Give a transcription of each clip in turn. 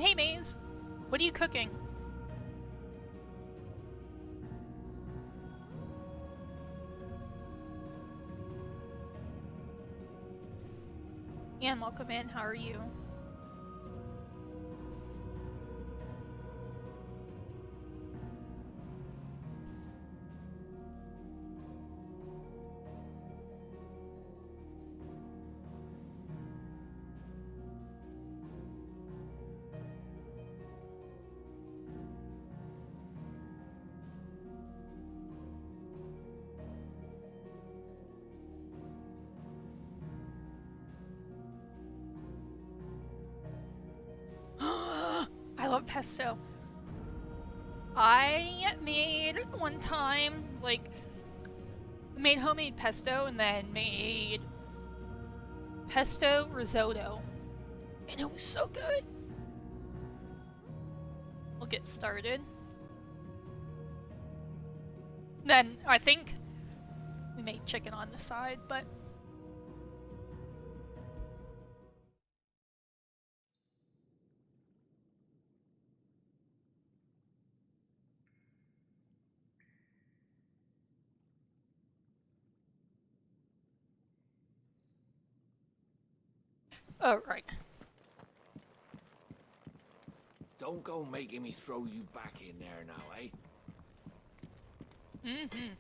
Hey, Maze. What are you cooking? And welcome in. How are you? I love pesto. I made one time, like, made homemade pesto and then made pesto risotto. And it was so good. We'll get started. Then I think we made chicken on the side, but oh right. Don't go making me throw you back in there now, eh? Mm-hmm.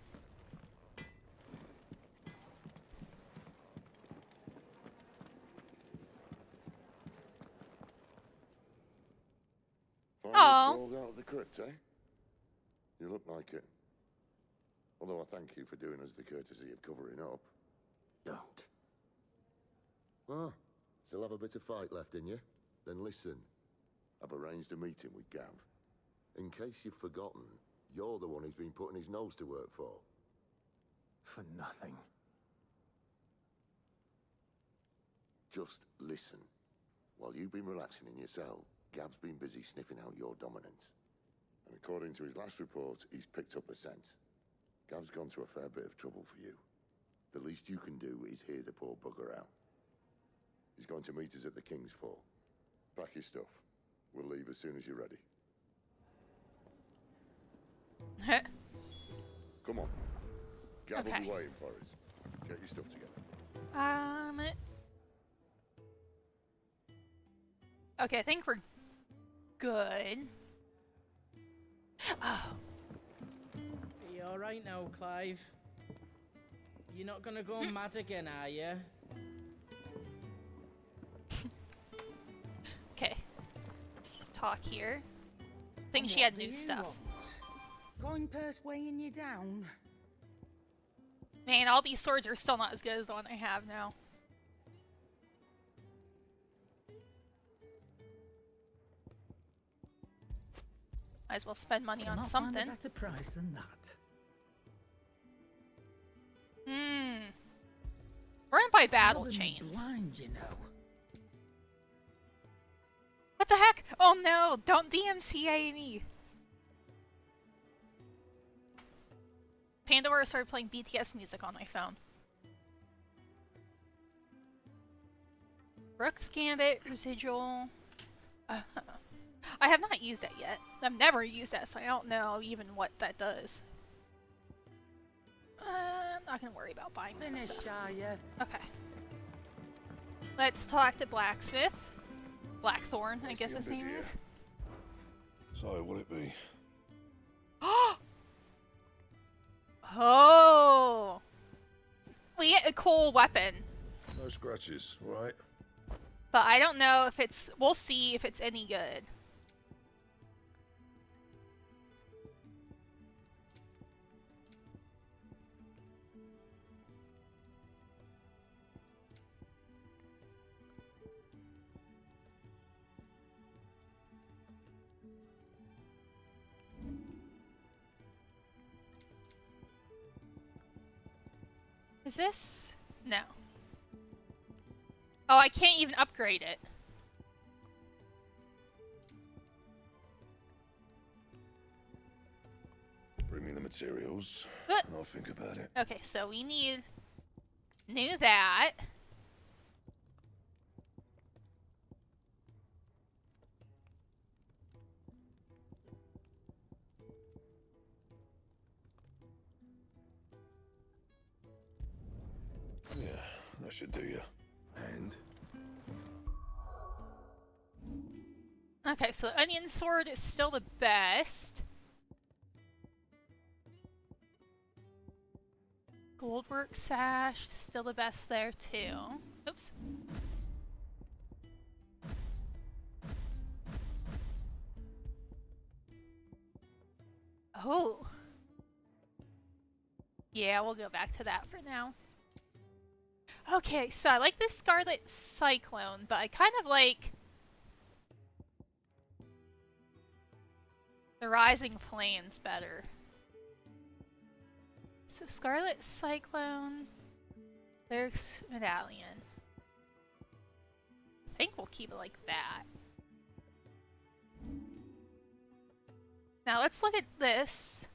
Finally crawled out of the crypt, eh? You look like it. Although I thank you for doing us the courtesy of covering up. Don't. Ah, still have a bit of fight left in you? Then listen. I've arranged a meeting with Gav. In case you've forgotten, you're the one he's been putting his nose to work for. For nothing. Just listen. While you've been relaxing in your cell, Gav's been busy sniffing out your dominance. And according to his last report, he's picked up the scent. Gav's gone to a fair bit of trouble for you. The least you can do is hear the poor bugger out. He's going to meet us at the King's Fall. Pack your stuff. We'll leave as soon as you're ready. Come on. Gav will be waiting for us. Get your stuff together. Okay, I think we're good. Oh. Are you alright now, Clive? You're not gonna go mad again, are you? Okay. Let's talk here. I think she had new stuff. Going purse weighing you down? Man, all these swords are still not as good as the one I have now. Might as well spend money on something. Find a better price than that. We're gonna buy battle chains. Blind, you know. What the heck? Oh no! Don't DMCA me! Pandora started playing BTS music on my phone. Brooks Gambit, Residual... I have not used that yet. I've never used that, so I don't know even what that does. I'm not gonna worry about buying that stuff. Finished, are you? Okay. Let's talk to Blacksmith. Blackthorn, I guess his name is. So, what'll it be? Oh! We get a cool weapon. No scratches, right? But I don't know if it's... We'll see if it's any good. Is this? No. Oh, I can't even upgrade it. Bring me the materials, and I'll think about it. Okay, so we need... Knew that. should do you. And? Okay, so the onion sword is still the best. Goldwork sash is still the best there too. Oops. Oh. Yeah, we'll go back to that for now. Okay, so I like this Scarlet Cyclone, but I kind of like the Rising Flames better. So Scarlet Cyclone, Cleric's Medallion. I think we'll keep it like that. Now let's look at this.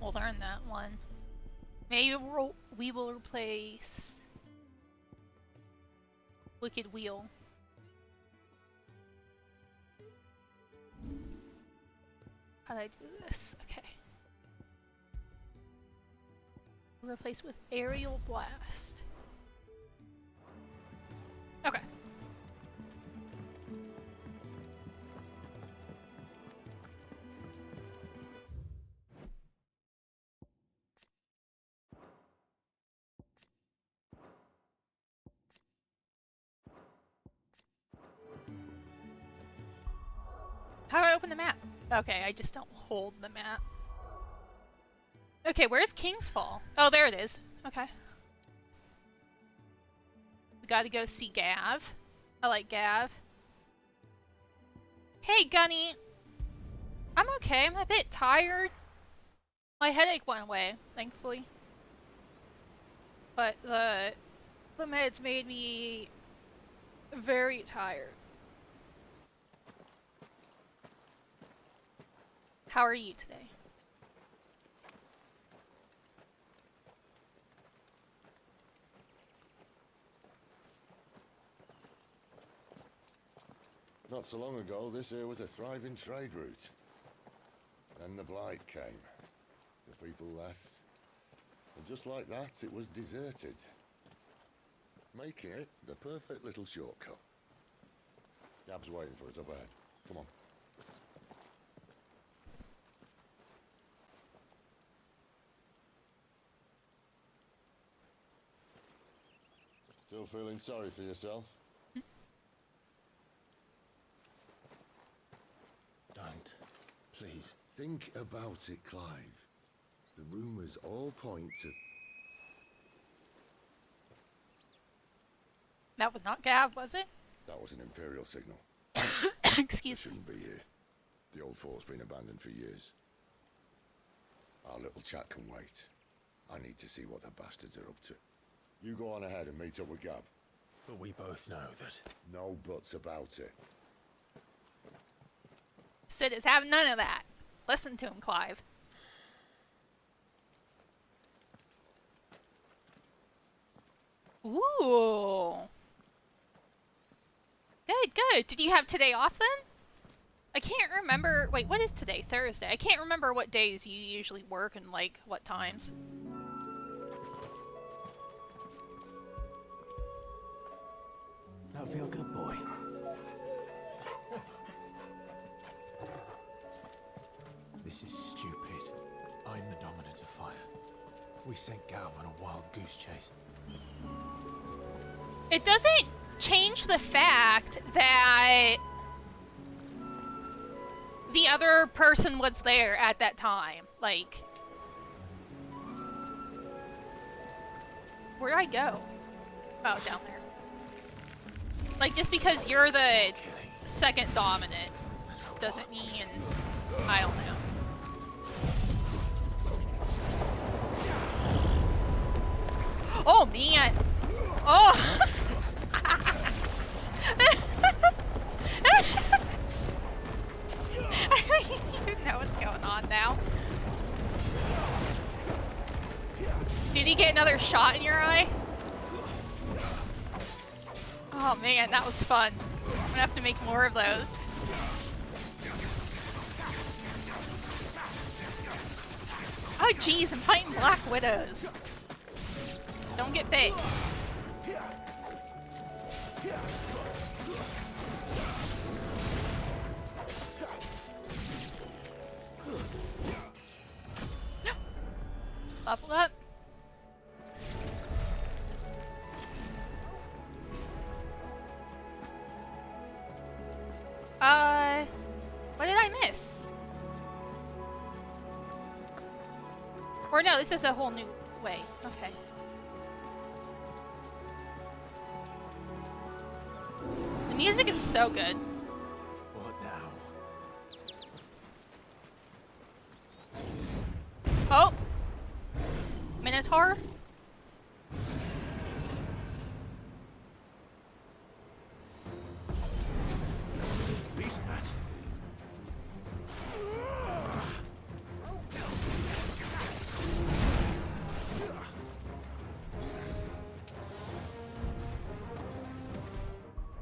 We'll learn that one. Maybe we will replace Wicked Wheel. How do I do this? Okay. Replace with Aerial Blast. Okay. How do I open the map? Okay, I just don't hold the map. Okay, where's King's Fall? Oh, there it is. Okay. We gotta go see Gav. I like Gav. Hey, Gunny! I'm okay, I'm a bit tired. My headache went away, thankfully. But the meds made me very tired. How are you today? Not so long ago, this here was a thriving trade route. Then the Blight came. The people left. And just like that, it was deserted. Making it the perfect little shortcut. Gab's waiting for us up ahead. Come on. Still feeling sorry for yourself? Don't. Please. Think about it, Clive. The rumours all point to... That was not Gav, was it? That was an Imperial signal. Excuse me. Shouldn't be here. The old fort's been abandoned for years. Our little chat can wait. I need to see what the bastards are up to. You go on ahead and meet up with Gav. But we both know that. No buts about it. Sid is having none of that. Listen to him, Clive. Ooh. Good, good. Did you have today off then? I can't remember. Wait, what is today? Thursday. I can't remember what days you usually work and, like, what times. That feel good, boy. This is stupid. I'm the dominant of fire. We sent Gav on a wild goose chase. It doesn't change the fact that the other person was there at that time. Like, where'd I go? Oh, down there. Like, just because you're the second dominant doesn't mean, I don't know. Oh, man. Oh. I don't even know what's going on now. Did he get another shot in your eye? Oh man, that was fun. I'm gonna have to make more of those. Oh geez, I'm fighting Black Widows. Don't get big. Level up. What did I miss? Or no, this is a whole new way. Okay. The music is so good. What now? Oh! Minotaur? Beastman.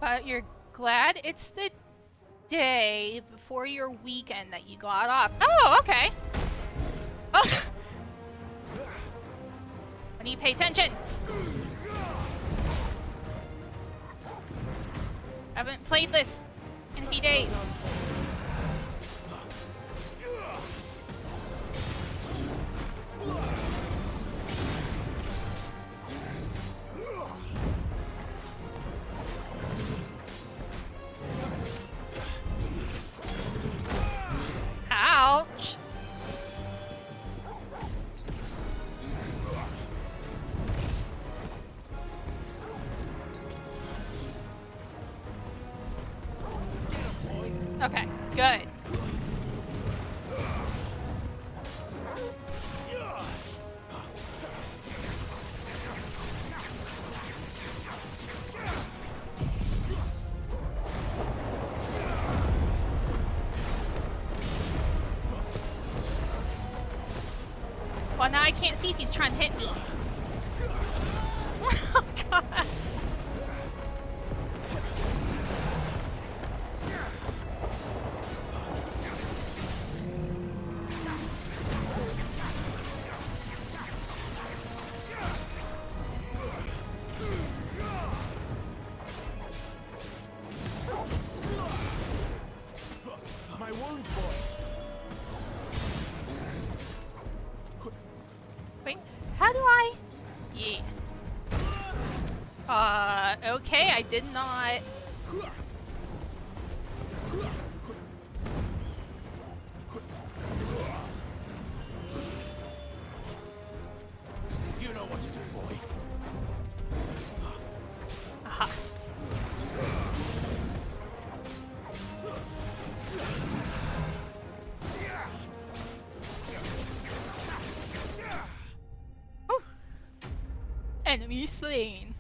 But you're glad it's the day before your weekend that you got off. Oh, okay. Oh! I need to pay attention. Haven't played this in a few days. Ouch. Okay, good. Well, now I can't see if he's trying to hit me. Oh, God. My wounds, boy. Wait, how do I? Yeah. Okay, I did not. You know what to do, boy. Aha. Whew. Enemy slain.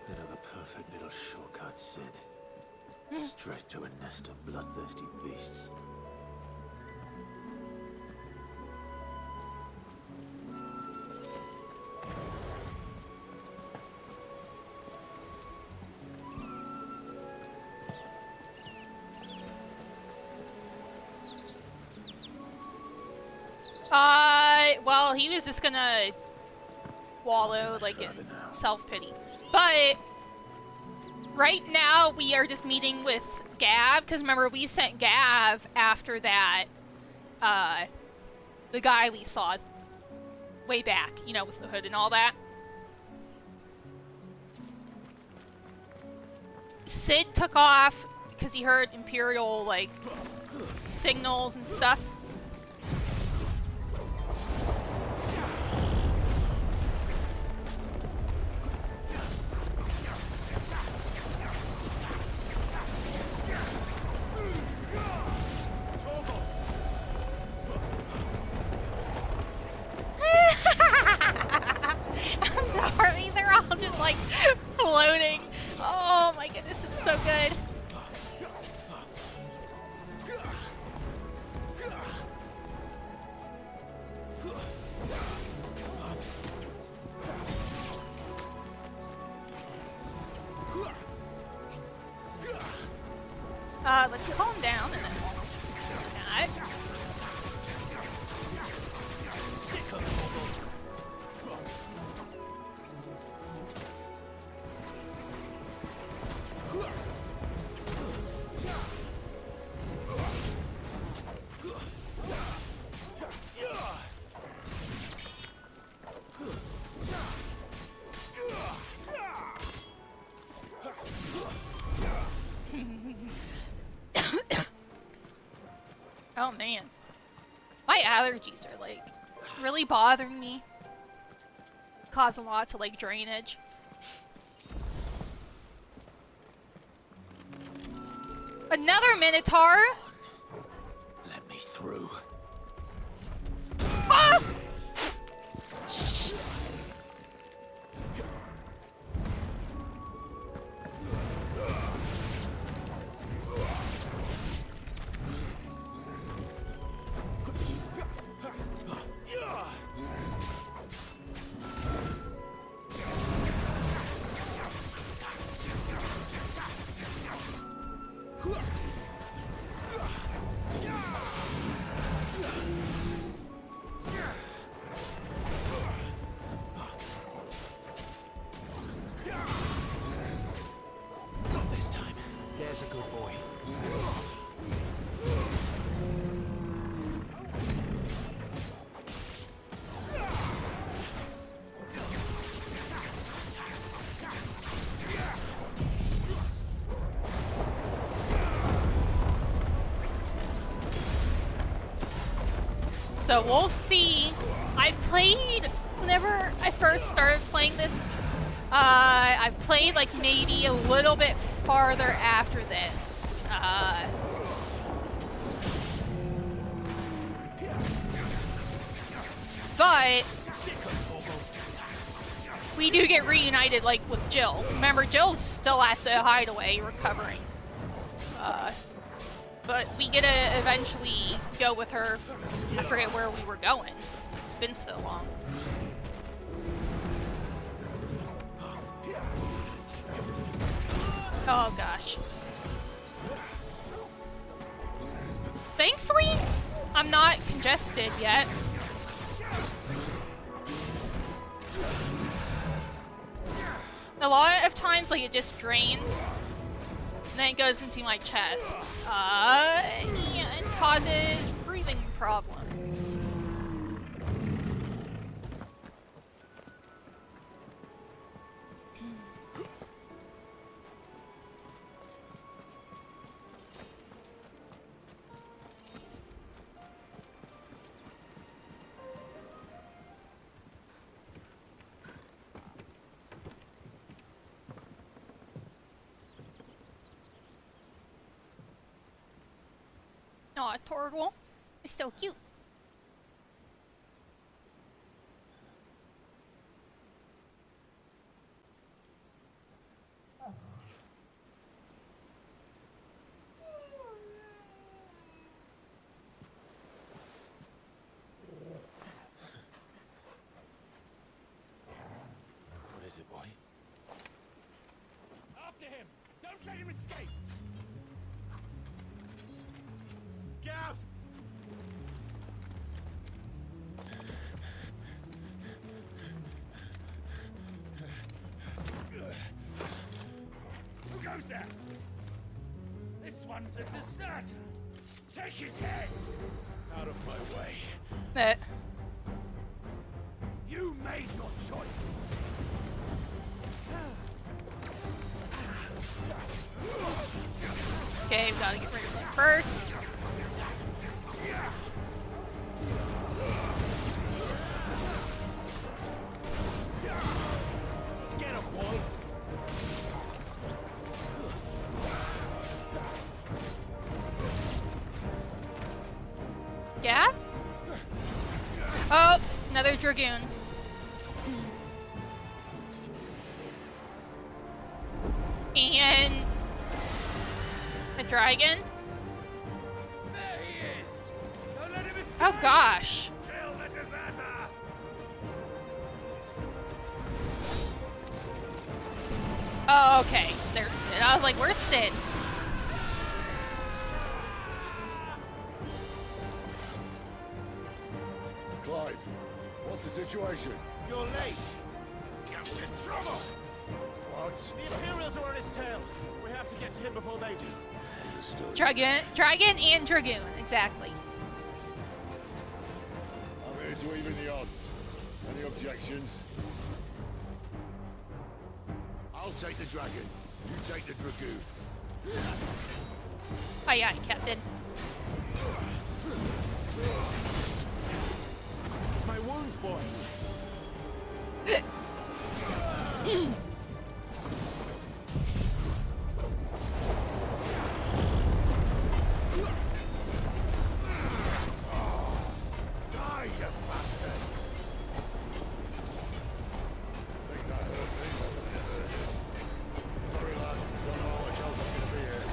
Another perfect little shortcut, Sid. Straight to a nest of bloodthirsty beasts. Well, he was just gonna wallow, Much like, in further now. self-pity. But right now, we are just meeting with Gav, because remember, we sent Gav after that, the guy we saw way back, you know, with the hood and all that. Sid took off because he heard Imperial, like, signals and stuff. calm down, and then we'll do that. Oh man, my allergies are like really bothering me. Cause a lot to like drainage. Another Minotaur? Let me through. Ah! Not this time. There's a good boy. So we'll see. I've played, whenever I first started playing this, I've played like maybe a little bit farther after this. But we do get reunited like with Jill. Remember, Jill's still at the hideaway recovering. But we get to eventually go with her. I forget where we were going. It's been so long. Oh gosh. Thankfully, I'm not congested yet. A lot of times, like, it just drains. And then it goes into my chest. And causes breathing problems. Aw, Torgal. It's so cute. What is it, boy? After him! Don't let him escape! Gav! Who goes there? This one's a deserter! Take his head! Out of my way. You made your choice! Okay, we gotta get rid of him first. Get him, boy! Yeah? Oh, another Dragoon. And a dragon. There he is! Don't let him escape! Oh gosh. Kill the deserter! Oh, okay. There's Sid. I was like, where's Sid? situation? You're late. Gav's in trouble. What? The Imperials are on his tail. We have to get to him before they do. Understood. Dragon and Dragoon, exactly. I'm here to even the odds. Any objections? I'll take the dragon. You take the dragoon. Aye, aye, Captain. My wounds, boy. Die, you bastard! Think that hurt me? Sorry, lad. Don't know how much else I'm gonna be here.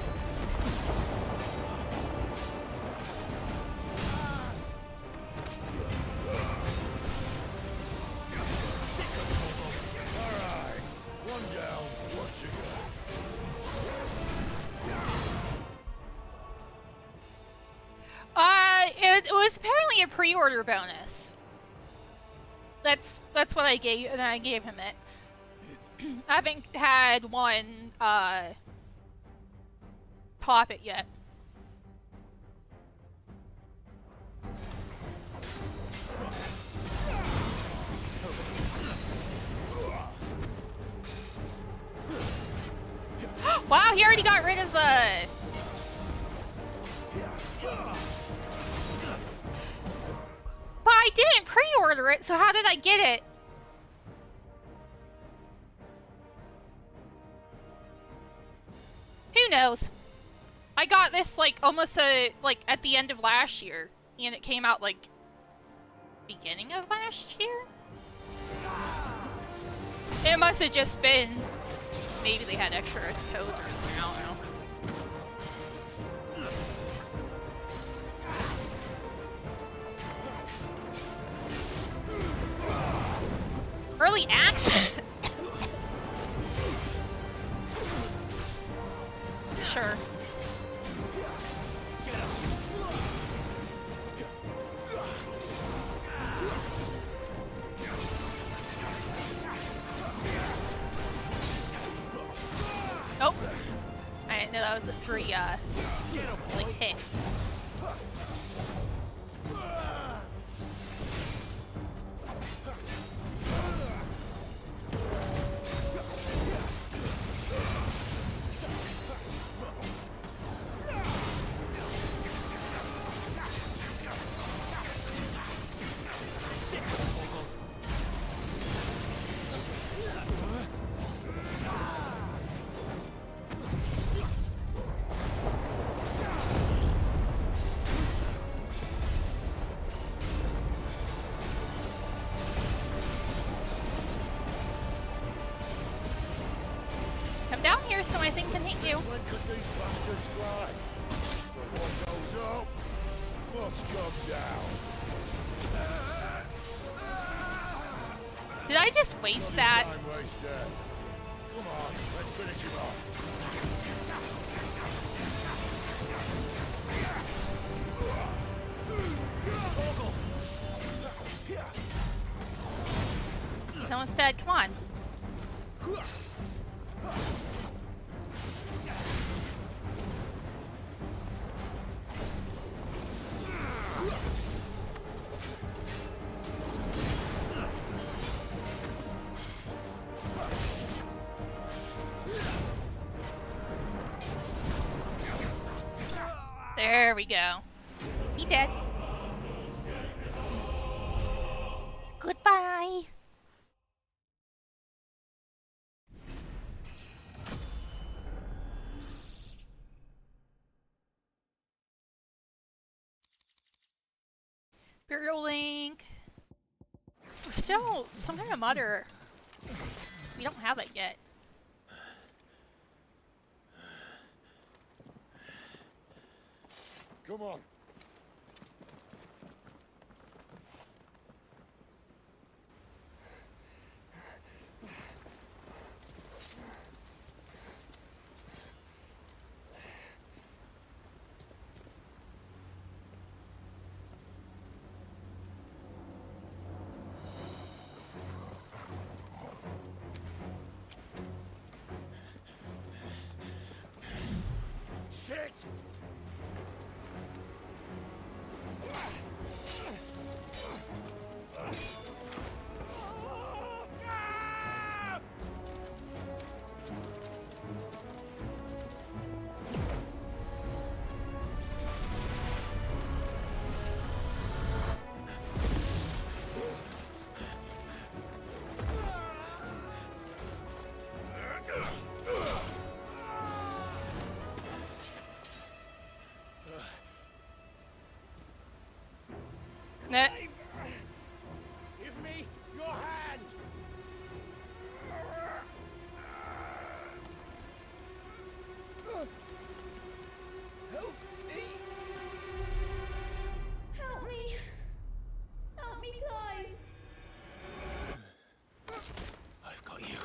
Alright. One down. What you got? It was apparently a pre-order bonus. That's what I gave, and I gave him it. I haven't had one pop it yet. Wow, he already got rid of the. But I didn't pre-order it, so how did I get it? Who knows? I got this like almost like at the end of last year, and it came out like beginning of last year. It must have just been maybe they had extra codes or something. I don't know. Early access. Sure. Nope. I didn't know that was a free like hit. Come down here so my thing can hit you. When could these bastards fly? But what goes up must come down. Did I just waste that? Time waster. Come on, let's finish him off. He's almost dead. Come on. There we go. He dead. Goodbye. Burial link. We're still some kind of mutter. We don't have it yet. Come on. it! Nah. Give me your hand! Help me! Help me! Help me, Clive! I've got you.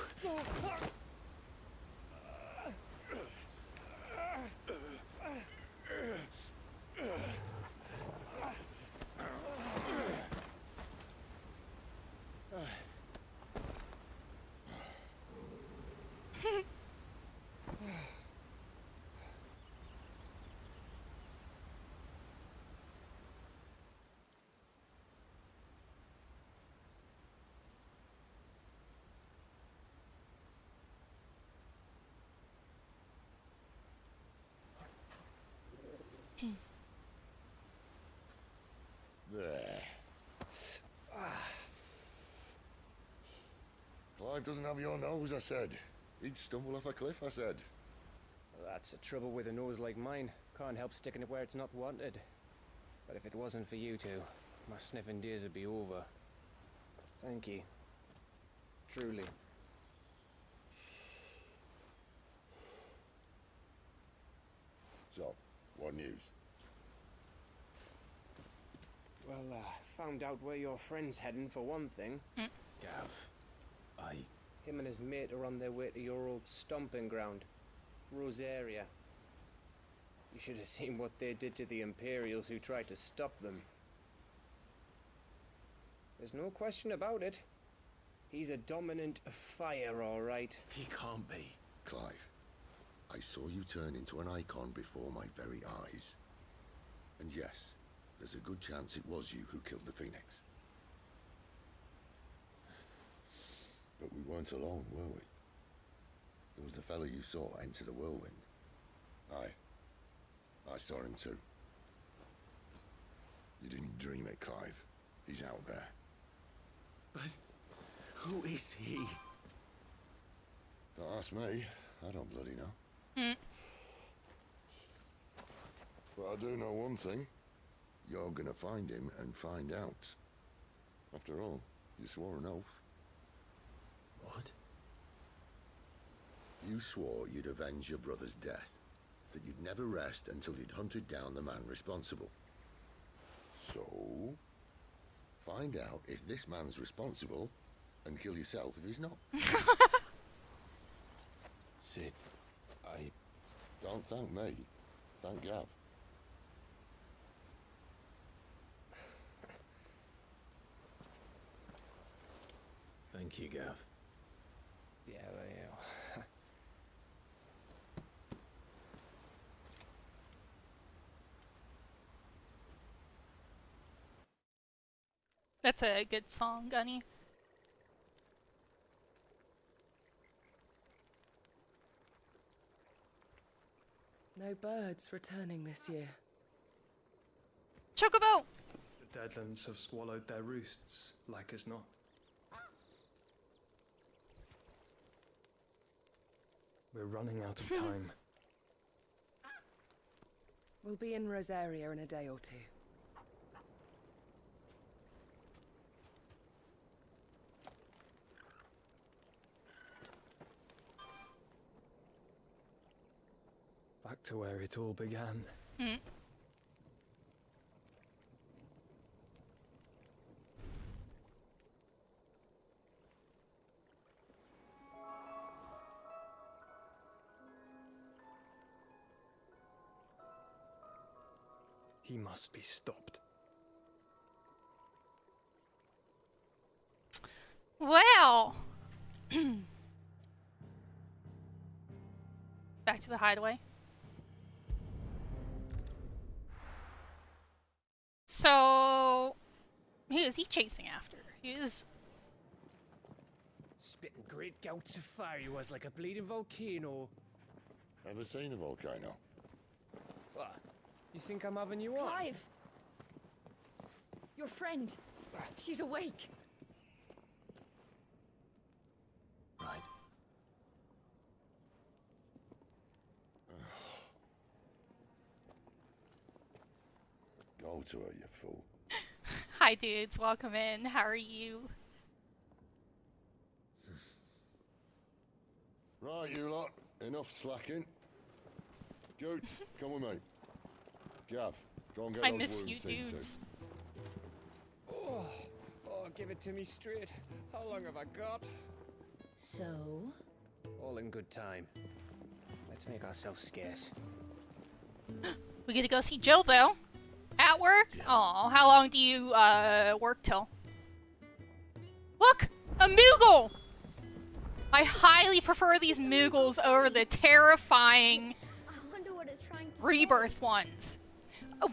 There. Clive doesn't have your nose, I said. He'd stumble off a cliff, I said. That's the trouble with a nose like mine. Can't help sticking it where it's not wanted. But if it wasn't for you two, my sniffing days would be over. Thank you. Truly. So, what news? Well, found out where your friend's heading for one thing. Gav, Him and his mate are on their way to your old stomping ground, Rosaria. You should have seen what they did to the Imperials who tried to stop them. There's no question about it. He's a dominant of fire, all right. he can't be. Clive, I saw you turn into an Eikon before my very eyes. And yes, there's a good chance it was you who killed the Phoenix. But we weren't alone, were we? There was the fellow you saw enter the whirlwind. I saw him too. You didn't dream it, Clive. He's out there. But who is he? Don't ask me. I don't bloody know. But I do know one thing. You're gonna find him and find out. After all, you swore an oath. What? You swore you'd avenge your brother's death. That you'd never rest until you'd hunted down the man responsible. So, find out if this man's responsible and kill yourself if he's not. Sid, Don't thank me. Thank Gav. Thank you, Gav. Yeah, well, yeah. That's a good song, Gunny. No birds returning this year. Chocobo! The Deadlands have swallowed their roosts, like as not. We're running out of time. We'll be in Rosaria in a day or two. Back to where it all began. He must be stopped. Well! Back to the hideaway. So, who is he chasing after? He is... Spitting great gouts of fire he was like a bleeding volcano. Ever seen a volcano? What? You think I'm having you on? Clive! Your friend. She's awake. Right. Go to her, you fool. Hi, dudes. Welcome in. How are you? Right, you lot. Enough slacking. Goot, come with me. Gav, go and get I those miss wounds you, seen to. dudes. Oh, give it to me straight. How long have I got? So? All in good time. Let's make ourselves scarce. We get to go see Jill, though. At work? Oh, how long do you, work till? Look! A Moogle! I highly prefer these Moogles over the terrifying I wonder what it's trying to Rebirth ones.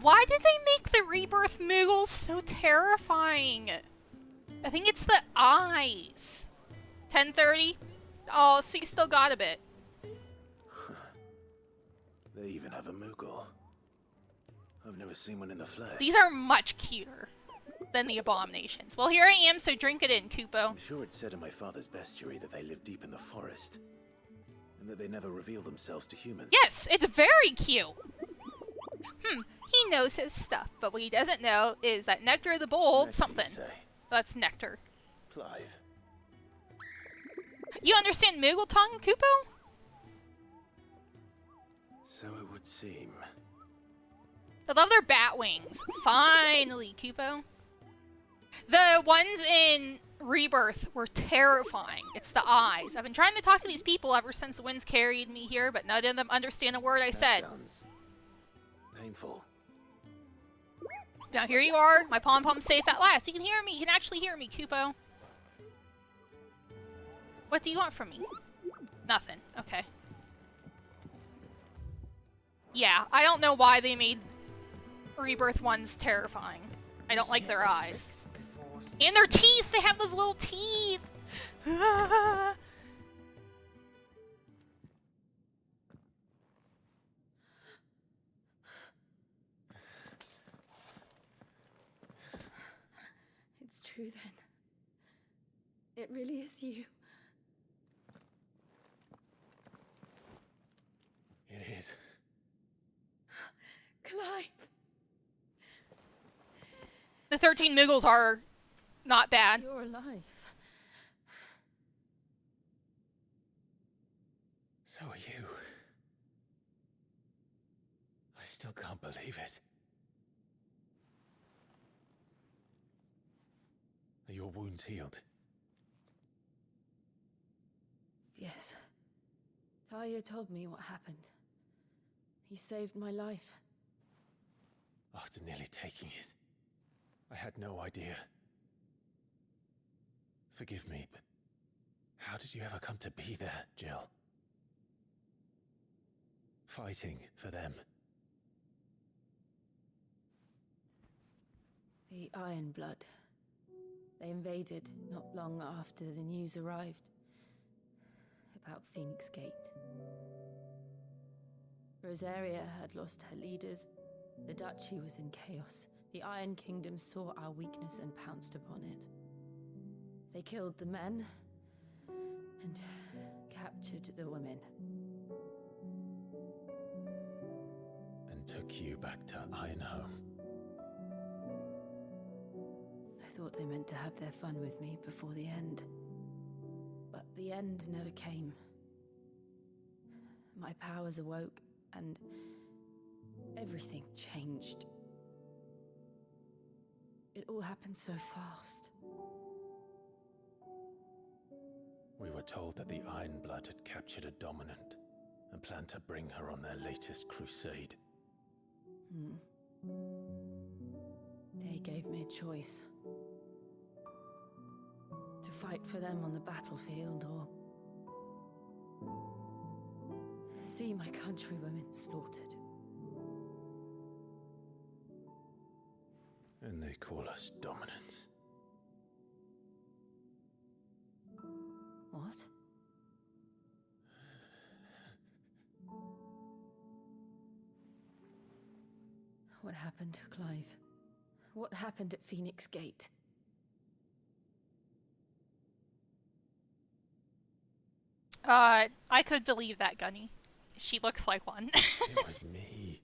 Why did they make the Rebirth Moogles so terrifying? I think it's the eyes. 10:30? Oh, so you still got a bit. They even have a Moogle. I've never seen one in the flesh. These are much cuter than the Abominations. Well, here I am, so drink it in, Kupo. I'm sure it said in my father's bestiary that they live deep in the forest. And that they never reveal themselves to humans. Yes, it's very cute. He knows his stuff, but what he doesn't know is that Nectar of the Bold, Nectar, something. you say? That's Nectar. Clive. You understand Moogle tongue, Kupo? So it would seem. I love their bat wings. Finally, Kupo. The ones in Rebirth were terrifying. It's the eyes. I've been trying to talk to these people ever since the winds carried me here, but none of them understand a word I said. Sounds painful. Now here you are, my pom-pom's safe at last. You can hear me. You can actually hear me, Kupo. What do you want from me? Nothing. Okay. Yeah, I don't know why they made Rebirth ones terrifying. I don't like their eyes. And their teeth! They have those little teeth! It's true then. It really is you. It is. Clive! The 13 Moogles are not bad. You're alive. So are you. I still can't believe it. Are your wounds healed? Yes. Talia told me what happened. You saved my life. After nearly taking it, I had no idea. Forgive me, but how did you ever come to be there, Jill? Fighting for them. The Iron Blood. They invaded not long after the news arrived about Phoenix Gate. Rosaria had lost her leaders. The Duchy was in chaos. The Iron Kingdom saw our weakness and pounced upon it. They killed the men and captured the women. And took you back to Ironhome. I thought they meant to have their fun with me before the end. But the end never came. My powers awoke, and everything changed. It all happened so fast. We were told that the Iron Blood had captured a dominant and planned to bring her on their latest crusade. They gave me a choice. To fight for them on the battlefield, or see my countrywomen slaughtered. And they call us dominants. What? What happened, Clive? What happened at Phoenix Gate? I could believe that, Gunny. She looks like one. It was me.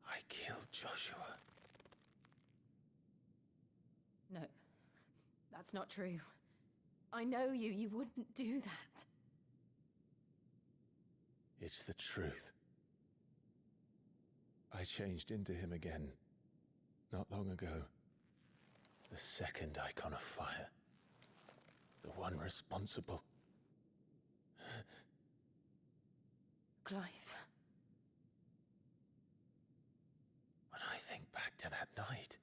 I killed Joshua. No, that's not true. I know you. You wouldn't do that. It's the truth. I changed into him again, not long ago. The second icon of fire. The one responsible. Clive. When I think back to that night...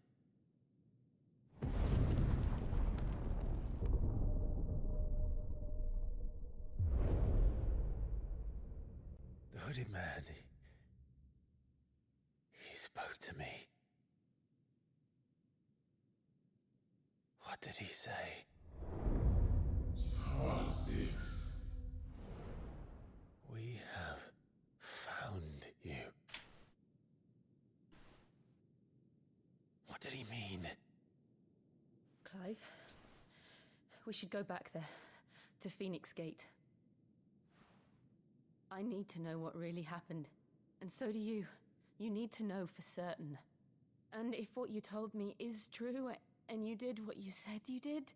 The hooded man, he spoke to me. What did he say? We have found you. What did he mean? Clive, we should go back there, to Phoenix Gate. I need to know what really happened, and so do you. You need to know for certain. And if what you told me is true, and you did what you said you did,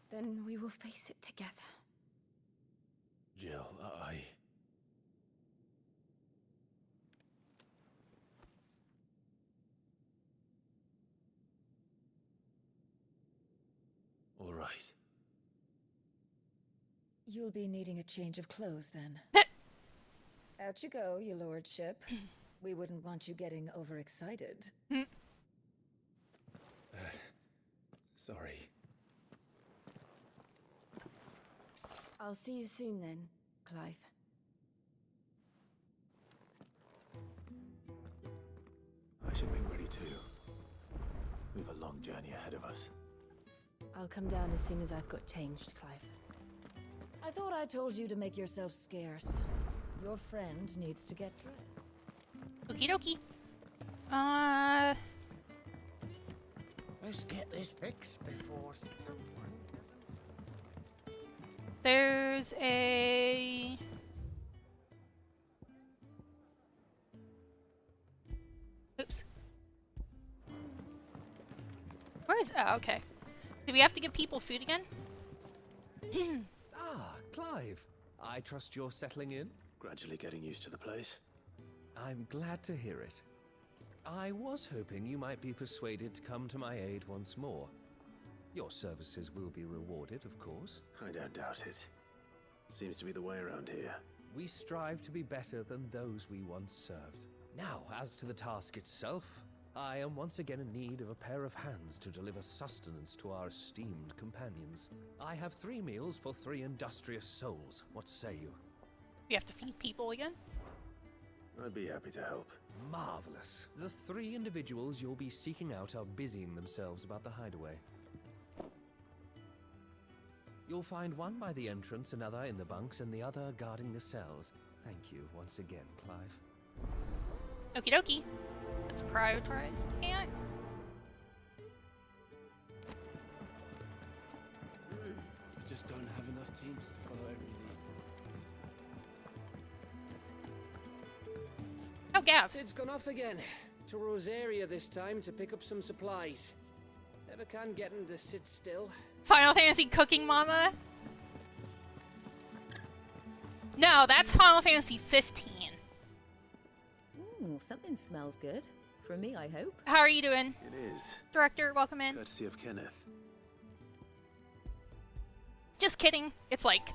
then we will face it together. Jill, All right. You'll be needing a change of clothes then. Out you go, your lordship. We wouldn't want you getting overexcited. Sorry. I'll see you soon then, Clive. I should make ready too. We've a long journey ahead of us. I'll come down as soon as I've got changed, Clive. I thought I told you to make yourself scarce. Your friend needs to get dressed. Okie dokie. Let's get this fixed before someone doesn't. There's a... Oops. Where is... Oh, okay. Do we have to give people food again? Ah, Clive. I trust you're settling in? Gradually getting used to the place. I'm glad to hear it. I was hoping you might be persuaded to come to my aid once more. Your services will be rewarded, of course. I don't doubt it. Seems to be the way around here. We strive to be better than those we once served. Now, as to the task itself, I am once again in need of a pair of hands to deliver sustenance to our esteemed companions. I have 3 meals for 3 industrious souls. What say you? We have to feed people again? I'd be happy to help. Marvelous. The 3 individuals you'll be seeking out are busying themselves about the hideaway. You'll find one by the entrance, another in the bunks, and the other guarding the cells. Thank you once again, Clive. Okie dokie. Let's prioritize. And We just don't have enough teams to follow every lead. oh, Gav. Sid's gone off again. To Rosaria this time to pick up some supplies. Never can get him to sit still. Final Fantasy Cooking Mama? No, that's Final Fantasy 15. Ooh, something smells good. For me, I hope. How are you doing? It is. Director, welcome in. Courtesy of Kenneth. Just kidding. It's like,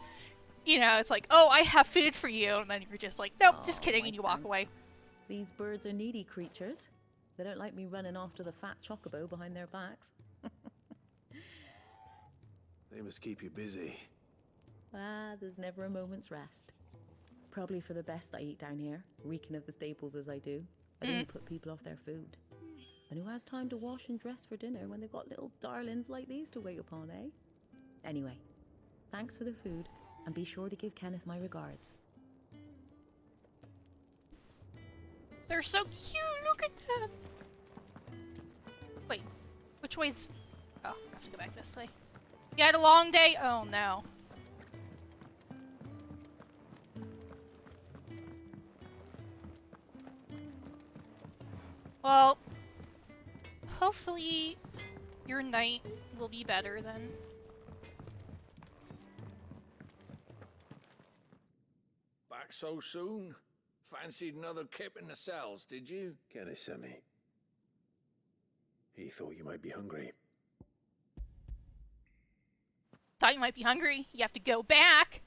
you know, it's like, oh, I have food for you. And then you're just like, nope, just kidding. And you walk away. These birds are needy creatures. They don't like me running after the fat chocobo behind their backs. They must keep you busy. There's never a moment's rest. Probably for the best I eat down here, reeking of the stables as I do. But only put people off their food. And who has time to wash and dress for dinner when they've got little darlings like these to wait upon, eh? Anyway, thanks for the food, and be sure to give Kenneth my regards. They're so cute, look at them! Wait, which way's... Oh, I have to go back this way. You had a long day? Oh no. Well, hopefully your night will be better then. Back so soon? Fancied another kip in the cells, did you? Kenneth sent me. He thought you might be hungry. Thought you might be hungry. You have to go back.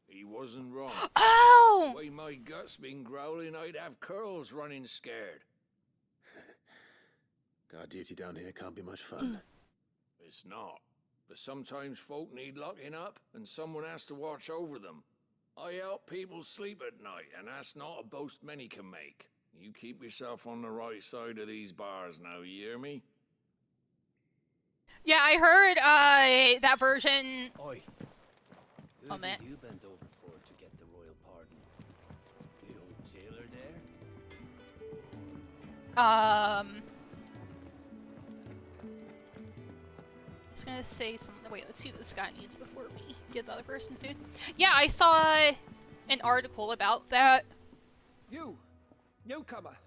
He wasn't wrong. Oh! The way my gut's been growling, I'd have curls running scared. Guard duty down here can't be much fun. It's not. But sometimes folk need locking up, and someone has to watch over them. I help people sleep at night, and that's not a boast many can make. You keep yourself on the right side of these bars now, you hear me? Yeah, I heard that version. Oi. Who Oh, man. did you bend over for to get the royal pardon? The old jailer there? I was gonna say something. Wait, let's see what this guy needs before we give the other person food. Yeah, I saw an article about that. You, newcomer,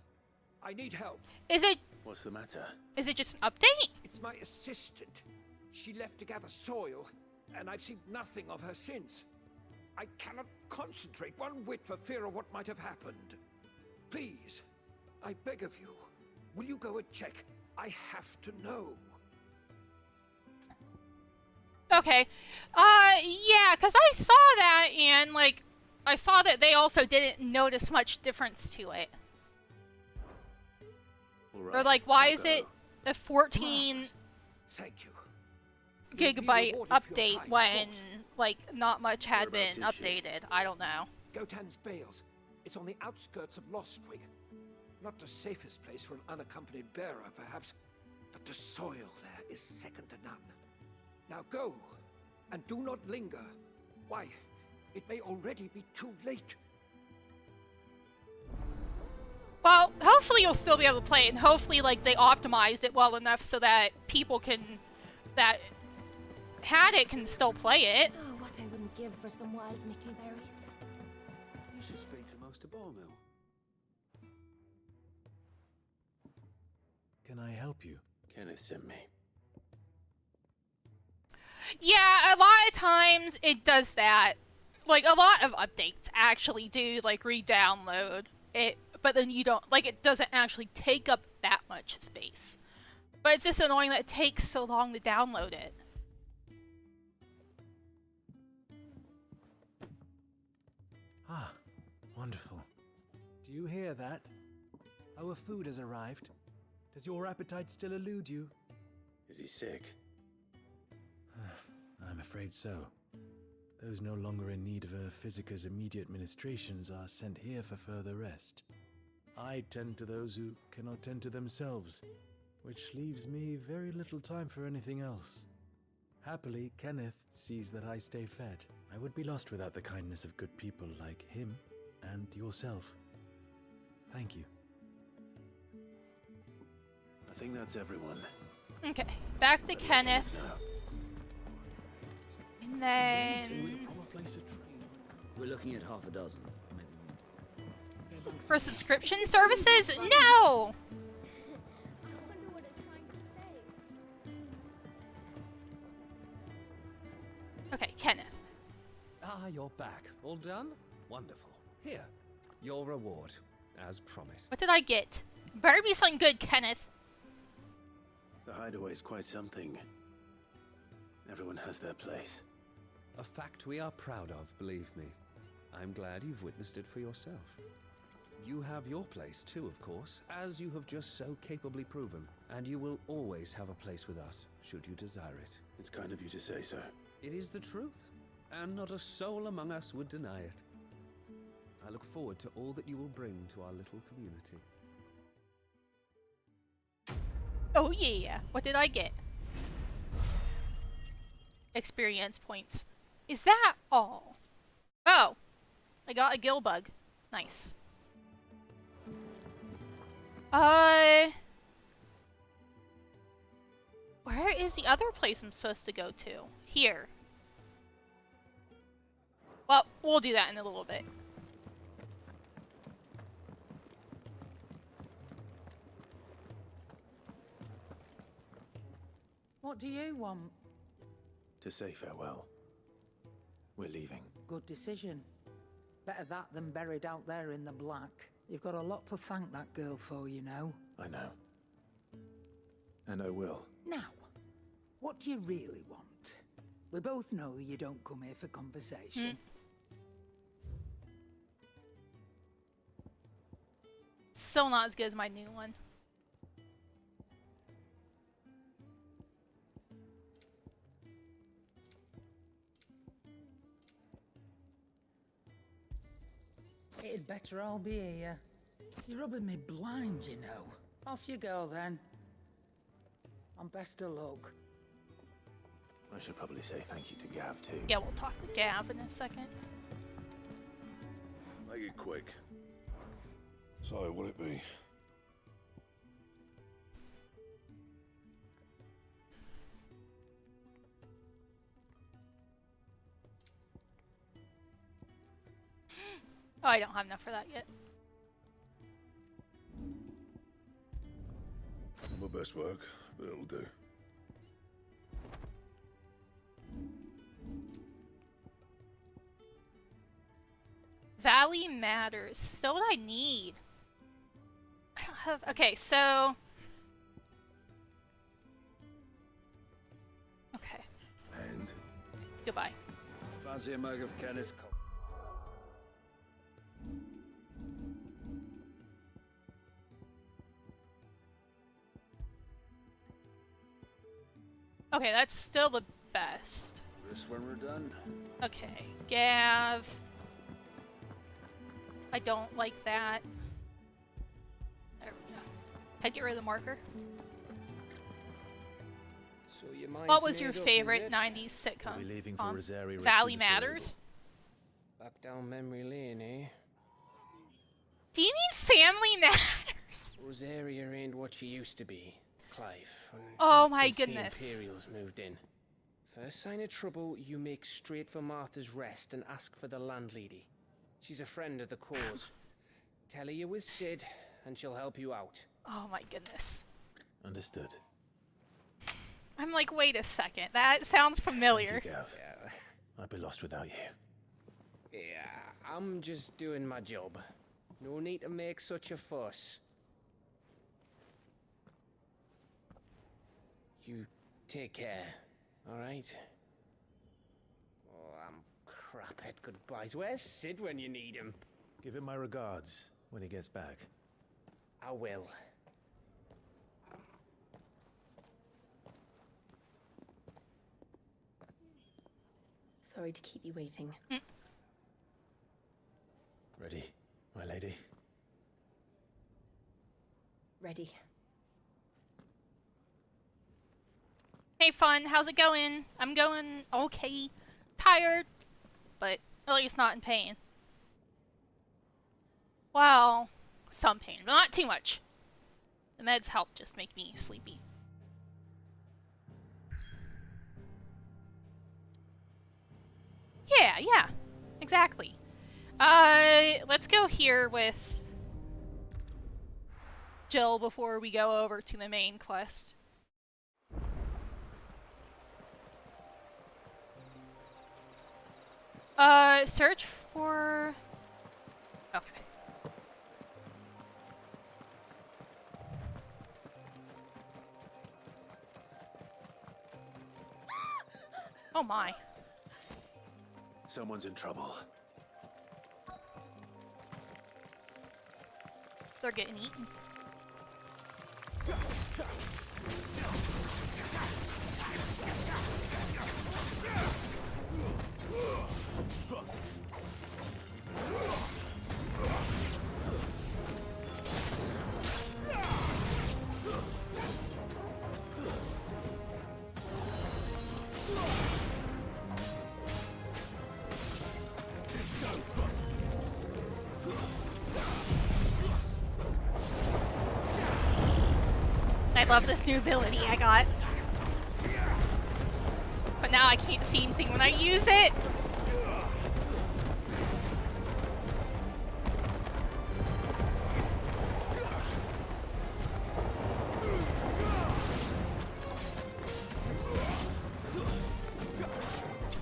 I need help. Is it? What's the matter? Is it just an update? It's my assistant. She left to gather soil, and I've seen nothing of her since. I cannot concentrate one whit for fear of what might have happened. Please, I beg of you, will you go and check? I have to know. Okay. Yeah, because I saw that, and, like, I saw that they also didn't notice much difference to it. Right, or, like, why I'll is go. it a 14 Thank you. gigabyte rewarded for your update time, of when, course. like, not much had Whereabouts been is she? updated? I don't know. Gotan's Bales. It's on the outskirts of Lostwing. Not the safest place for an unaccompanied bearer, perhaps, but the soil there is second to none. Now go, and do not linger. Why, it may already be too late. Well, hopefully you'll still be able to play it, and hopefully, like, they optimized it well enough so that people that had it can still play it. Oh, what I wouldn't give for some wild Mickey berries. You should speak to Master Bormu. Can I help you? Kenneth sent me. Yeah, a lot of times it does that. Like, a lot of updates actually do, like, re-download it, but then you don't, like, it doesn't actually take up that much space. But it's just annoying that it takes so long to download it. Ah, wonderful. Do you hear that? Our food has arrived. Does your appetite still elude you? Is he sick? I'm afraid so. Those no longer in need of a Physica's immediate ministrations are sent here for further rest. I tend to those who cannot tend to themselves, which leaves me very little time for anything else. Happily, Kenneth sees that I stay fed. I would be lost without the kindness of good people like him and yourself. Thank you. I think that's everyone. Okay, back to Kenneth. And then... We're looking at half a dozen, maybe more. For subscription services? No! Okay, Kenneth. Ah, you're back. All done? Wonderful. Here, your reward, as promised. What did I get? Better be something good, Kenneth. The hideaway's quite something. Everyone has their place. A fact we are proud of, believe me. I'm glad you've witnessed it for yourself. You have your place too, of course, as you have just so capably proven, and you will always have a place with us, should you desire it. It's kind of you to say so. It is the truth, and not a soul among us would deny it. I look forward to all that you will bring to our little community. Oh yeah, what did I get? Experience points. Is that all? Oh, I got a gill bug. Nice. Where is the other place I'm supposed to go to? Here. Well, we'll do that in a little bit. What do you want? To say farewell. We're leaving. Good decision. Better that than buried out there in the black. You've got a lot to thank that girl for, you know. I know. And I will. Now, what do you really want? We both know you don't come here for conversation. Still not as good as my new one. It'd better all be here. You're rubbing me blind, you know. Off you go, then. And best of luck. I should probably say thank you to Gav, too. Yeah, we'll talk to Gav in a second. Make it quick. So, what'll it be? Oh, I don't have enough for that yet. My best work, but it'll do. Valley matters. Still what I need. I don't have... Okay, so... Okay. And? Goodbye. Fancy a mug of Kenneth's coffee? Okay, that's still the best. Just when we're done. Okay, Gav. I don't like that. There we go. I get rid of the marker. So your mind's What was your made up, favorite is it? 90s sitcom? We'll be leaving for Rosaria as Valley soon as we're Matters? Back down memory lane, eh? Do you mean Family Matters? Rosaria ain't what she used to be, Clive. Oh my since goodness. The Imperials moved in. First sign of trouble, you make straight for Martha's Rest and ask for the landlady. She's a friend of the cause. Tell her you was Sid, and she'll help you out. Oh my goodness. Understood. I'm like, wait a second. That sounds familiar. Thank you, Gav. I'd be lost without you. Yeah, I'm just doing my job. No need to make such a fuss. You take care, alright? Oh, I'm crap at goodbyes. Where's Sid when you need him? Give him my regards when he gets back. I will. Sorry to keep you waiting. Ready, my lady? Ready. Hey, fun. How's it going? I'm going okay. Tired, but at least not in pain. Well, some pain, but not too much. The meds help just make me sleepy. Yeah, exactly. Let's go here with Jill before we go over to the main quest. Search for... Okay. Oh my. Someone's in trouble. They're getting eaten. I love this new ability I got. But now I can't see anything when I use it.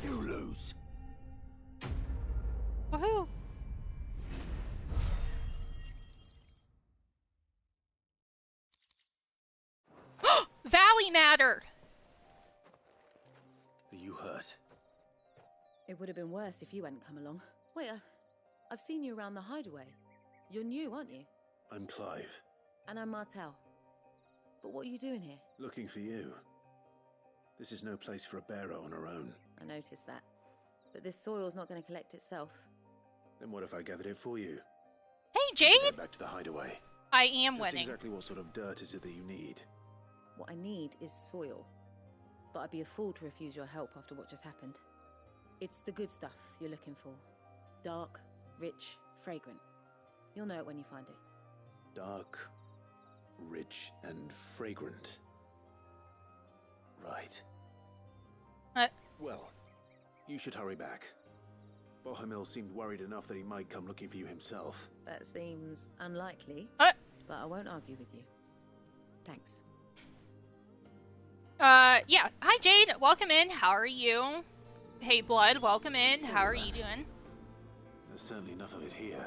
You lose. Woohoo. Valley Matter! Are you hurt? It would have been worse if you hadn't come along. Wait, I've seen you around the hideaway. You're new, aren't you? I'm Clive. And I'm Martel. But what are you doing here? Looking for you. This is no place for a bearer on her own. I noticed that. But this soil's not going to collect itself. Then what if I gathered it for you? Hey, Jade! Go back to the hideaway. I am Just winning. exactly what sort of dirt is it that you need? What I need is soil. But I'd be a fool to refuse your help after what just happened. It's the good stuff you're looking for. Dark, rich, fragrant. You'll know it when you find it. Dark, rich, and fragrant. Right. Well, you should hurry back. Bohemil seemed worried enough that he might come looking for you himself. That seems unlikely. But I won't argue with you. Thanks. Yeah. Hi, Jade. Welcome in. How are you? Hey, Blood. Welcome in. How are you doing? There's certainly enough of it here.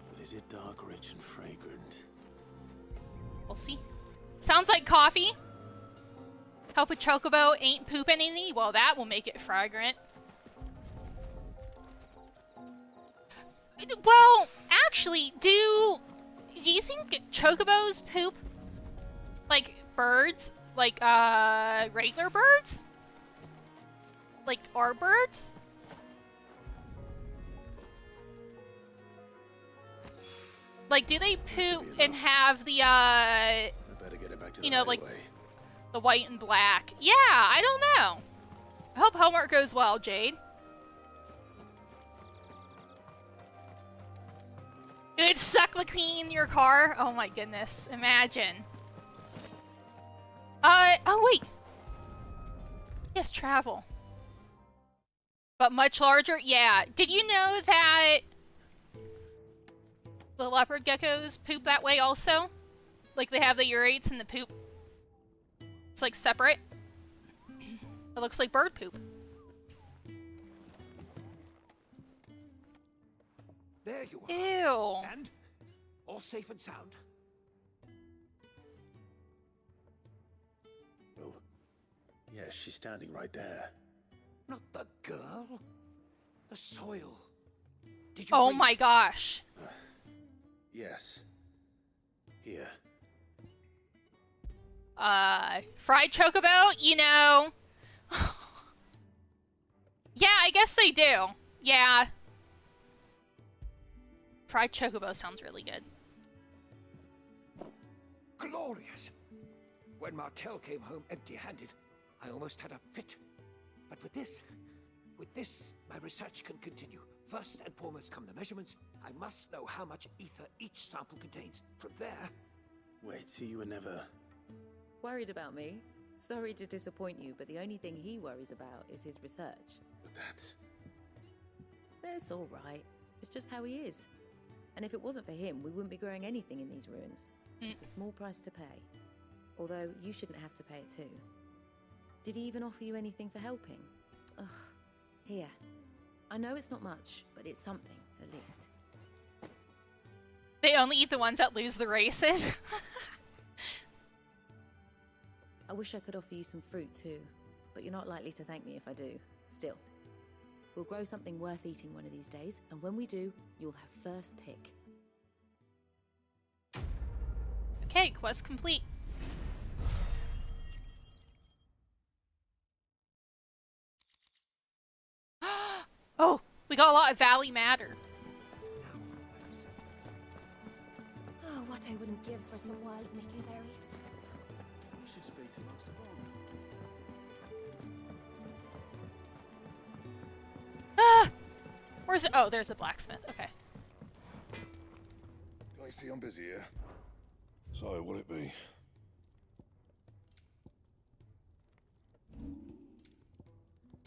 But is it dark, rich, and fragrant? We'll see. Sounds like coffee. Hope a chocobo ain't pooping any. Well, that will make it fragrant. Well, actually, do you think chocobos poop like birds? Like, regular birds? Like, our birds? Like, do they poop and have the, I better get it back to the you know, like, hideaway. the white and black? Yeah, I don't know. I hope homework goes well, Jade. It'd suck to clean your car? Oh my goodness, imagine. Oh wait. Yes, travel. But much larger? Yeah. Did you know that the leopard geckos poop that way also? Like they have the urates and the poop. It's like separate. It looks like bird poop. There you are. Ew. And all safe and sound. Oh, yes, she's standing right there. Not the girl. The soil. Did you Oh bring my it? gosh. Yes. Here. Fried chocobo? You know. Yeah, I guess they do. Yeah. Fried chocobo sounds really good. Glorious. When Martel came home empty-handed, I almost had a fit. But with this, my research can continue. First and foremost come the measurements. I must know how much ether each sample contains. From there... Wait, so you were never... Worried about me? Sorry to disappoint you, but the only thing he worries about is his research. But that's... That's all right. It's just how he is. And if it wasn't for him, we wouldn't be growing anything in these ruins. It's a small price to pay. Although, you shouldn't have to pay it too. Did he even offer you anything for helping? Ugh. Here. I know it's not much, but it's something, at least. They only eat the ones that lose the races. I wish I could offer you some fruit too, but you're not likely to thank me if I do. Still, we'll grow something worth eating one of these days, and when we do, you'll have first pick. Okay, quest complete. Oh, we got a lot of Valley Matter. Oh, what I wouldn't give for some wild Mickleberries. You should speak to Master Bond. Ah! Where's it? Oh, there's a blacksmith. Okay. I see I'm busy here. So, what'll it be?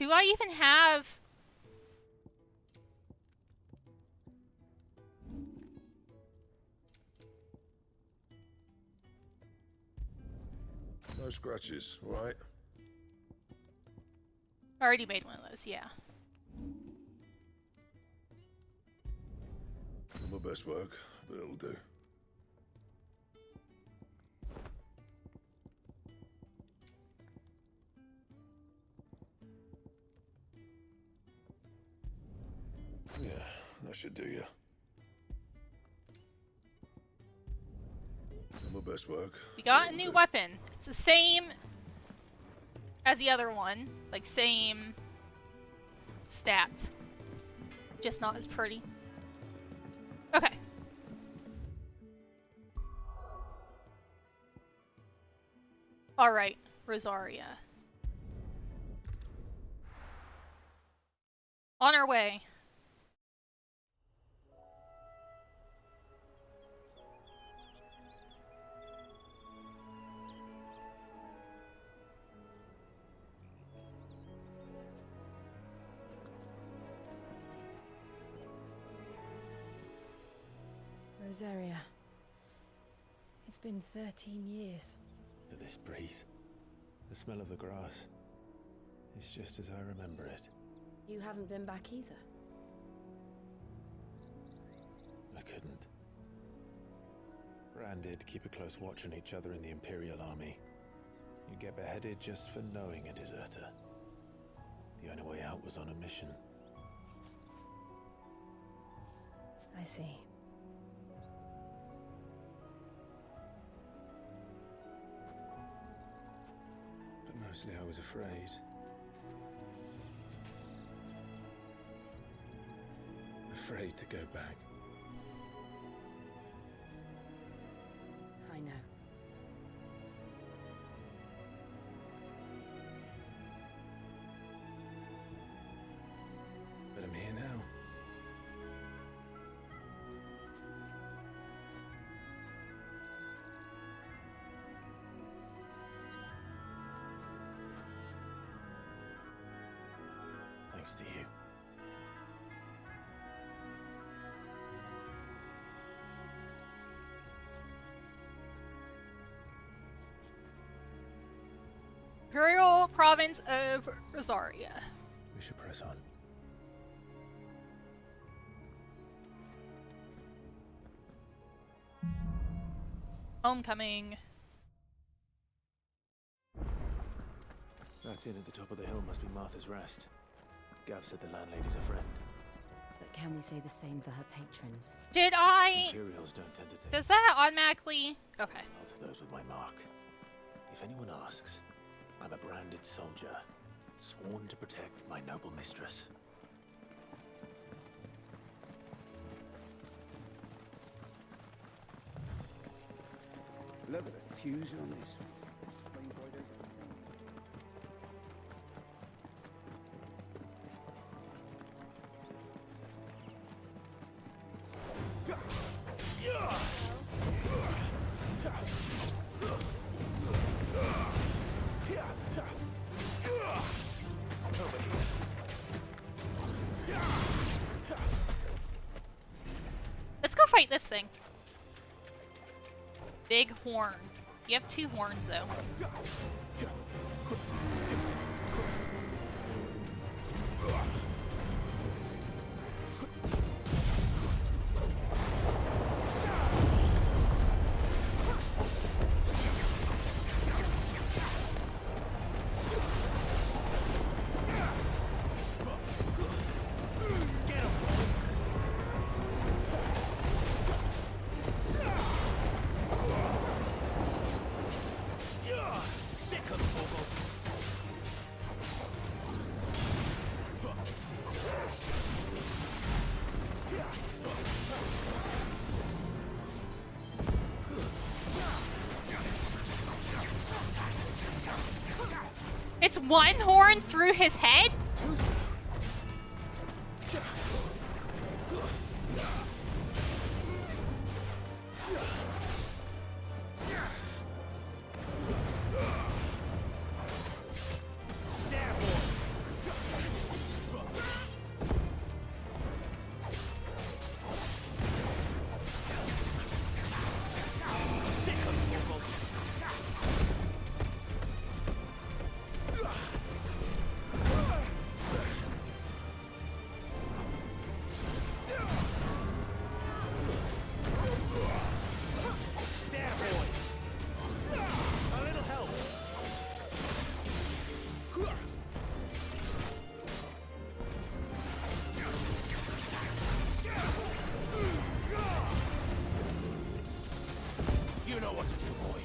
Do I even have... No scratches, right? I already made one of those, yeah. Not my best work, but it'll do. Yeah, that should do you. Not my best work. We got a new weapon. It's the same as the other one. Like, same stat. Just not as pretty. Okay. Alright, Rosaria. On our way. Rosaria. It's been 13 years. But this breeze, the smell of the grass, it's just as I remember it. You haven't been back either. I couldn't. Bran did keep a close watch on each other in the Imperial Army. You get beheaded just for knowing a deserter. The only way out was on a mission. I see. But mostly I was afraid. Afraid to go back. I know. But I'm here now. Thanks to you. Imperial Province of Rosaria. We should press on. Homecoming. That inn at the top of the hill must be Martha's Rest. Gav said the landlady's a friend. But can we say the same for her patrons? Did I... Imperials don't tend to take... Does that automatically... Okay. I'll to those with my mark. If anyone asks, I'm a branded soldier, sworn to protect my noble mistress. Look at the fuse on this. Explains why there's... Let's go fight this thing. Big horn. You have 2 horns, though. It's 1 horn through his head? You know what to do, boy.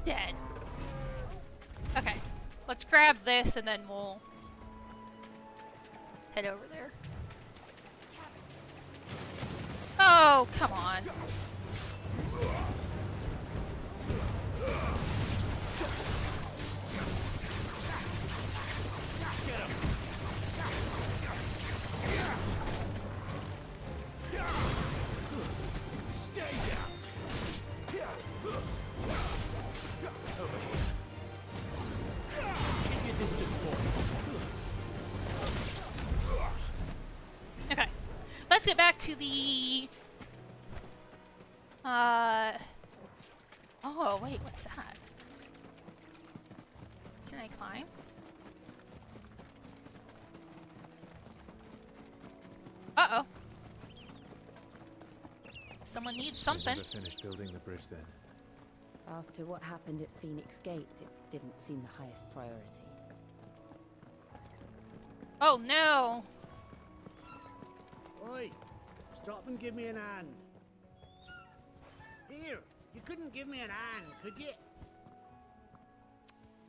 Dead. Okay, let's grab this and then we'll head over there. Oh, come on. Stay down. Over here. Keep your distance, boy. Okay, let's get back to the... Oh, wait, what's that? Can I climb? Uh-oh. Someone needs something. Never finished building the bridge then. After what happened at Phoenix Gate, it didn't seem the highest priority. Oh, no. Oi! Stop and give me an hand. Here! You couldn't give me an hand, could you?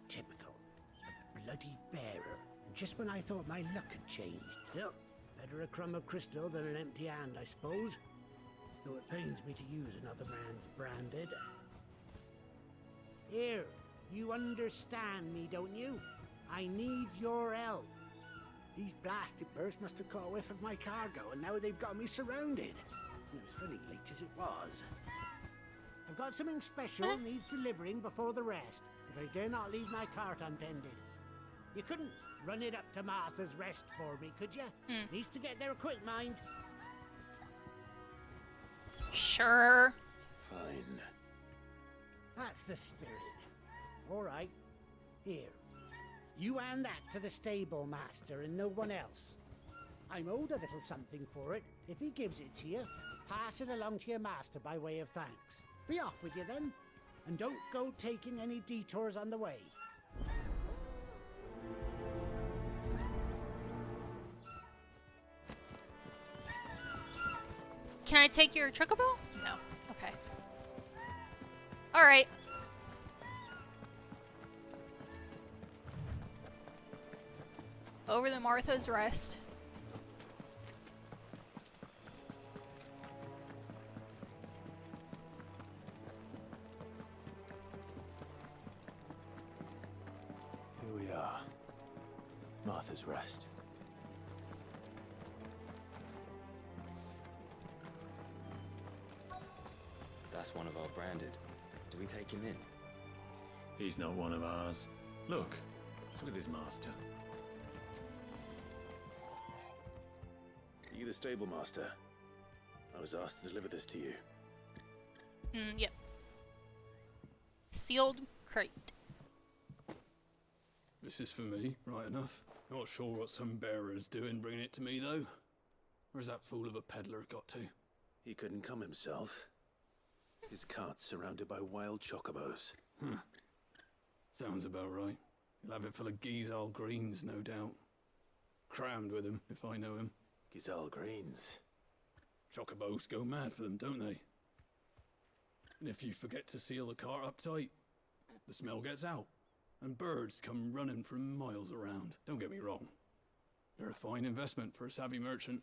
Typical. A bloody bearer. And just when I thought my luck had changed. Still, better a crumb of crystal than an empty hand, I suppose. Though it pains me to use another man's branded. Here, you understand me, don't you? I need your help. These blasted birds must have caught a whiff of my cargo, and now they've got me surrounded. It was funny late as it was. I've got something special needs delivering before the rest, but I dare not leave my cart untended. You couldn't run it up to Martha's Rest for me, could you? Needs to get there quick, mind. Sure. Fine. That's the spirit. All right. Here. You hand that to the stable master and no one else. I'm owed a little something for it. If he gives it to you, pass it along to your master by way of thanks. Be off with you then, and don't go taking any detours on the way. Can I take your chocobo? No. Okay. Alright. Over to Martha's Rest. Here we are. Martha's Rest. That's one of our branded. Do we take him in? He's not one of ours. Look, it's with his master. Are you the stable master? I was asked to deliver this to you. Yep. Sealed crate. This is for me, right enough. Not sure what some bearer's doing bringing it to me, though. Where's that fool of a peddler got to? He couldn't come himself. His cart's surrounded by wild chocobos. Huh. Sounds about right. He'll have it full of Gizal greens, no doubt. Crammed with him, if I know him. Gizal greens? Chocobos go mad for them, don't they? And if you forget to seal the cart up tight, the smell gets out, and birds come running from miles around. Don't get me wrong. They're a fine investment for a savvy merchant,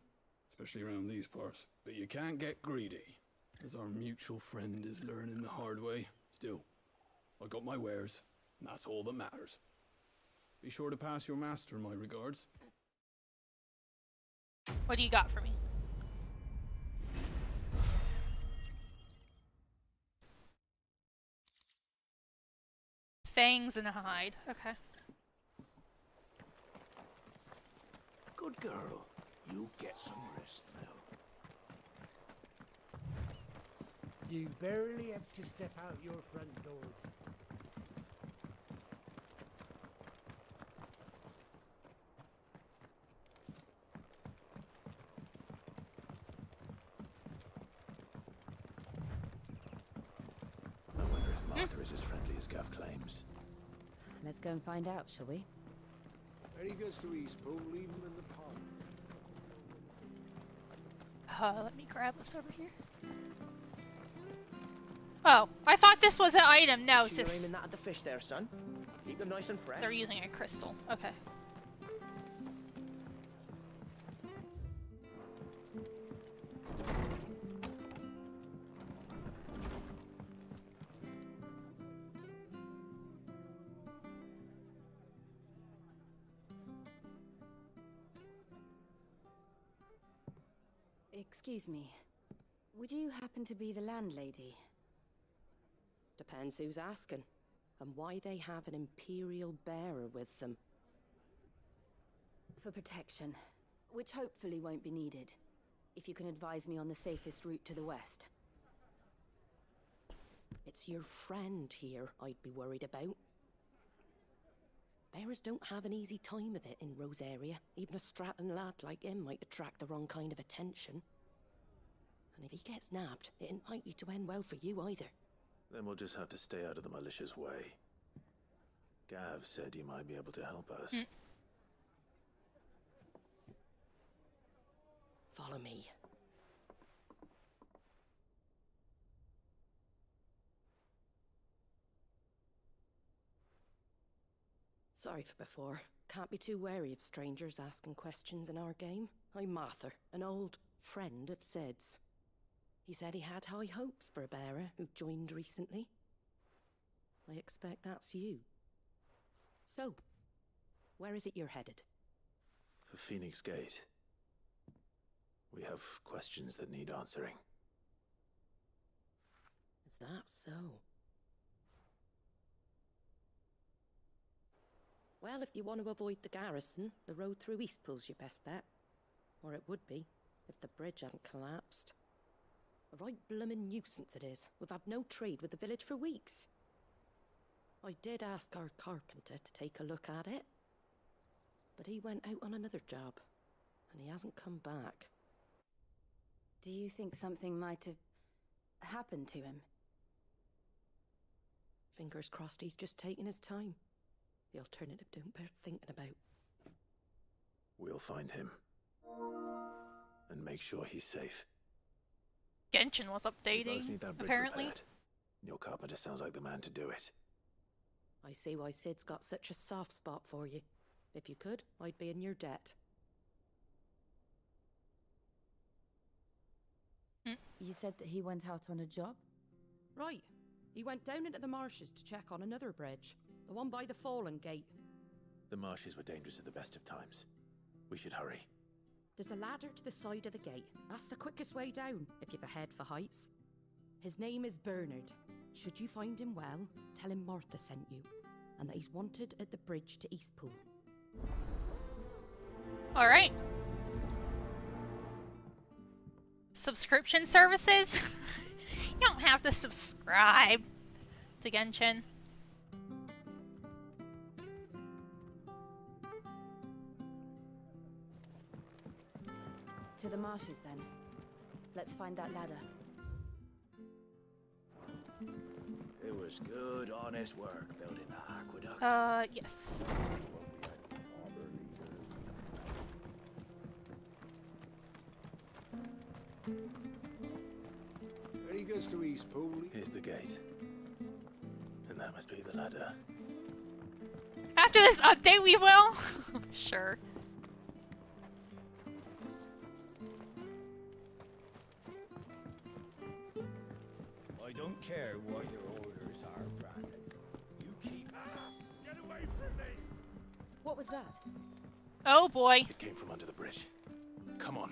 especially around these parts. But you can't get greedy, as our mutual friend is learning the hard way. Still, I got my wares, and that's all that matters. Be sure to pass your master my regards. What do you got for me? Fangs and a hide. Okay. Good girl. You get some rest now. You barely have to step out your front door. Arthur is as friendly as Gav claims. Let's go and find out, shall we? When he goes to Eastpool, leave him in the pond. Let me grab this over here. Oh, I thought this was an item. No, it's You're just... aiming that at the fish there, son. Keep them nice and fresh. They're using a crystal. Okay. Excuse me. Would you happen to be the landlady? Depends who's asking, and why they have an Imperial bearer with them. For protection, which hopefully won't be needed. If you can advise me on the safest route to the west. It's your friend here I'd be worried about. Bearers don't have an easy time of it in Rose area. Even a Stratton lad like him might attract the wrong kind of attention. And if he gets nabbed, it ain't likely to end well for you either. Then we'll just have to stay out of the malicious way. Gav said you might be able to help us. Follow me. Sorry for before. Can't be too wary of strangers asking questions in our game. I'm Martha, an old friend of Sid's. He said he had high hopes for a bearer who joined recently. I expect that's you. So, where is it you're headed? For Phoenix Gate. We have questions that need answering. Is that so? Well, if you want to avoid the garrison, the road through Eastpool's your best bet. Or it would be, if the bridge hadn't collapsed. A right bloomin' nuisance it is. We've had no trade with the village for weeks. I did ask our carpenter to take a look at it. But he went out on another job, and he hasn't come back. Do you think something might have happened to him? Fingers crossed he's just taking his time. The alternative don't bear thinking about. We'll find him. And make sure he's safe. Genshin was We both updating, need that bridge apparently. repaired. Your carpenter sounds like the man to do it. I see why Sid's got such a soft spot for you. If you could, I'd be in your debt. You said that he went out on a job? Right. He went down into the marshes to check on another bridge. The one by the Fallen Gate. The marshes were dangerous at the best of times. We should hurry. There's a ladder to the side of the gate. That's the quickest way down, if you've a head for heights. His name is Bernard. Should you find him well, tell him Martha sent you, and that he's wanted at the bridge to Eastpool. Alright. Subscription services? You don't have to subscribe to Genshin. To the marshes, then. Let's find that ladder. It was good, honest work building the aqueduct. Yes. When he goes to Eastpool, Here's the gate. And that must be the ladder. After this update, we will? Sure. I don't care what your orders are, Brandon. You keep... Get away from me! What was that? Oh boy. It came from under the bridge. Come on.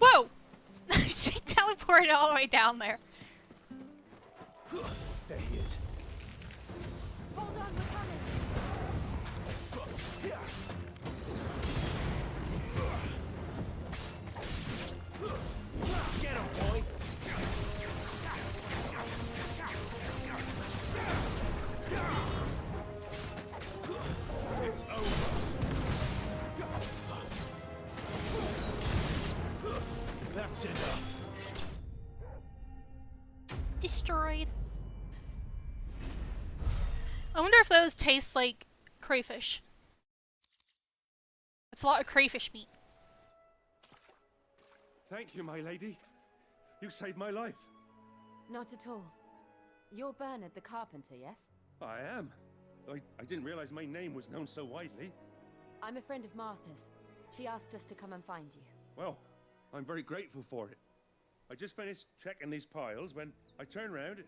Whoa! She teleported all the way down there. There he is. Hold on, we're coming. Get him, boy! It's over. That's enough. Destroyed. I wonder if those taste like crayfish. It's a lot of crayfish meat. Thank you, my lady. You saved my life. Not at all. You're Bernard the carpenter, yes? I am. I didn't realize my name was known so widely. I'm a friend of Martha's. She asked us to come and find you. Well, I'm very grateful for it. I just finished checking these piles when I turn around.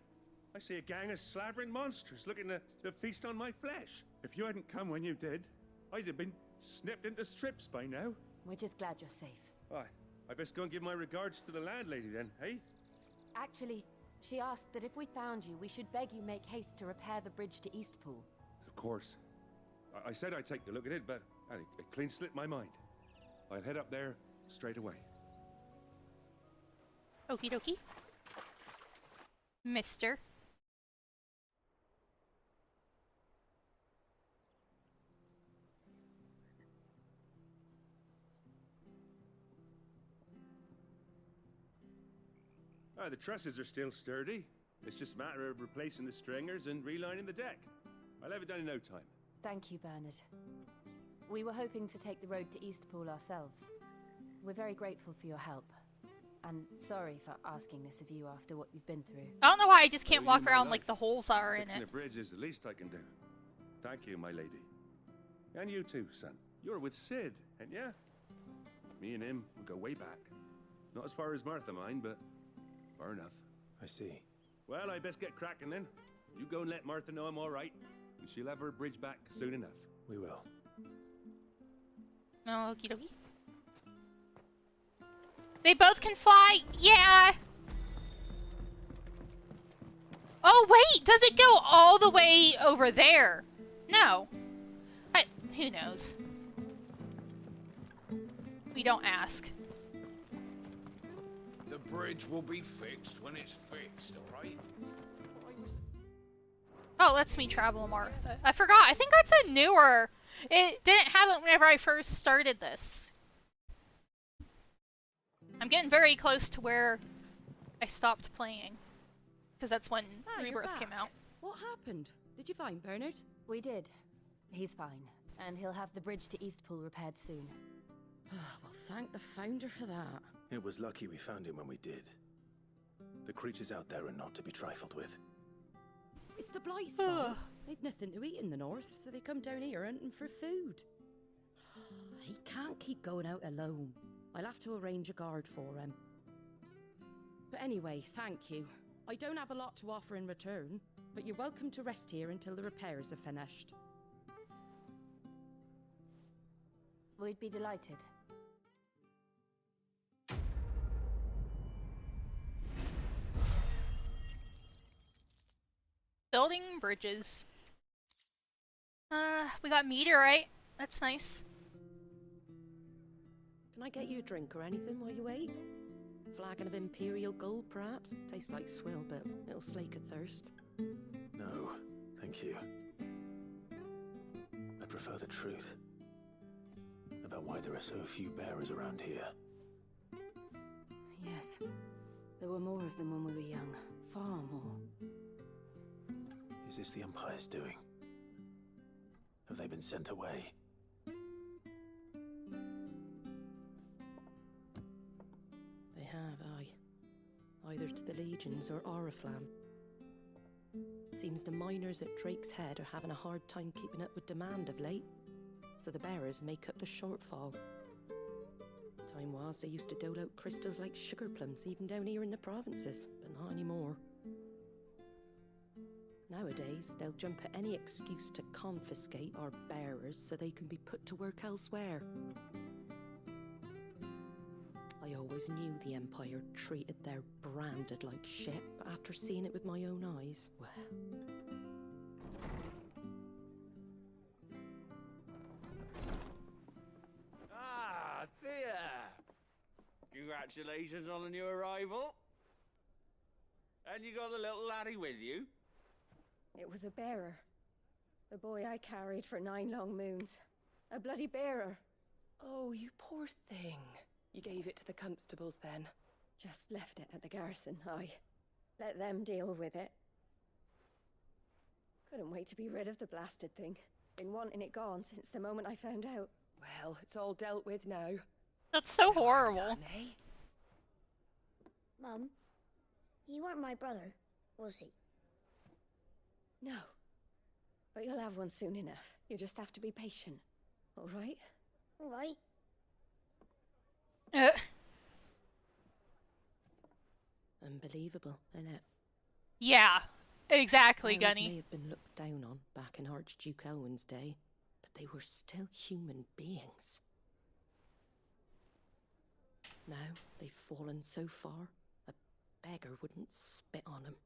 I see a gang of slavering monsters looking to feast on my flesh. If you hadn't come when you did, I'd have been snipped into strips by now. We're just glad you're safe. I best go and give my regards to the landlady then, hey? Actually, she asked that if we found you, we should beg you make haste to repair the bridge to Eastpool. Of course. I said I'd take a look at it, but it clean slipped my mind. I'll head up there straight away. Okie dokie. Mister. The trusses are still sturdy. It's just a matter of replacing the stringers and relining the deck. I'll have it done in no time. Thank you, Bernard. We were hoping to take the road to Eastpool ourselves. We're very grateful for your help. And sorry for asking this of you after what you've been through. I don't know why I just can't walk around like the holes are in Fixing it. the bridge is the least I can do. Thank you, my lady. And you too, son. You're with Sid, ain't ya? Me and him, we go way back. Not as far as Martha, mind, but far enough. I see. Well, I best get cracking then. You go and let Martha know I'm all right, and she'll have her bridge back soon enough. We will. Okie dokie. They both can fly? Yeah! Oh, wait! Does it go all the way over there? No. Who knows? We don't ask. The bridge will be fixed when it's fixed, alright? Oh, lets me travel Martha. I forgot. I think that's a newer... It didn't have it whenever I first started this. I'm getting very close to where I stopped playing. Because that's when Rebirth came out. What happened? Did you find Bernard? We did. He's fine. And he'll have the bridge to Eastpool repaired soon. Well, thank the Founder for that. It was lucky we found him when we did. The creatures out there are not to be trifled with. It's the Blight's fault. They've nothing to eat in the north, so they come down here hunting for food. He can't keep going out alone. I'll have to arrange a guard for him. But anyway, thank you. I don't have a lot to offer in return, but you're welcome to rest here until the repairs are finished. We'd be delighted. Building bridges. We got meteorite. That's nice. Can I get you a drink or anything while you wait? Flagon of Imperial Gold, perhaps? Tastes like swill, but it'll slake a thirst. No, thank you. I prefer the truth. About why there are so few bearers around here. Yes. There were more of them when we were young. Far more. Is this the Empire's doing? Have they been sent away? They have, aye. Either to the Legions or Oriflamme. Seems the miners at Drake's Head are having a hard time keeping up with demand of late, so the bearers make up the shortfall. Time was they used to dole out crystals like sugar plums even down here in the provinces, but not anymore. Nowadays, they'll jump at any excuse to confiscate our bearers so they can be put to work elsewhere. I always knew the Empire treated their branded like shit, but after seeing it with my own eyes, well... Ah, Thea! Congratulations on the new arrival. And you got the little laddie with you? It was a bearer. The boy I carried for 9 long moons. A bloody bearer. Oh, you poor thing. You gave it to the constables then? Just left it at the garrison, I let them deal with it. Couldn't wait to be rid of the blasted thing. Been wanting it gone since the moment I found out. Well, it's all dealt with now. That's so horrible. Mum, he weren't my brother, was he? No. But you'll have one soon enough. You just have to be patient. All right? All right. Unbelievable, innit? Yeah, exactly, Powers Gunny. may have been looked down on back in Archduke Elwin's day, but they were still human beings. Now they've fallen so far, a beggar wouldn't spit on them.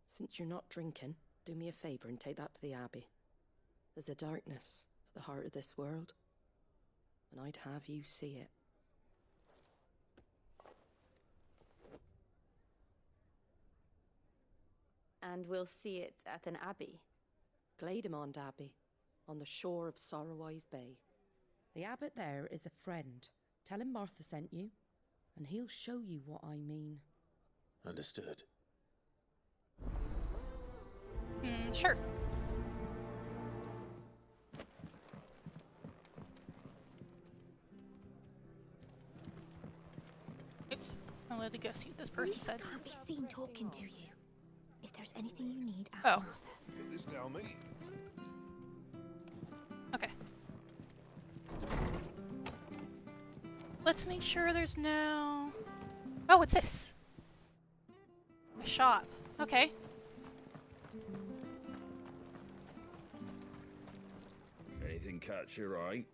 Since you're not drinking, do me a favour and take that to the Abbey. There's a darkness at the heart of this world, and I'd have you see it. And we'll see it at an abbey. Glademond Abbey, on the shore of Sorrowwise Bay. The abbot there is a friend. Tell him Martha sent you, and he'll show you what I mean. Understood. Sure. Oops. I wanted to go see what this person said. Can't be seen talking to you. If there's anything you need, ask Oh. Martha. Put this down me. Okay. Let's make sure there's no... Oh, what's this? A shop. Okay. Anything catch your eye?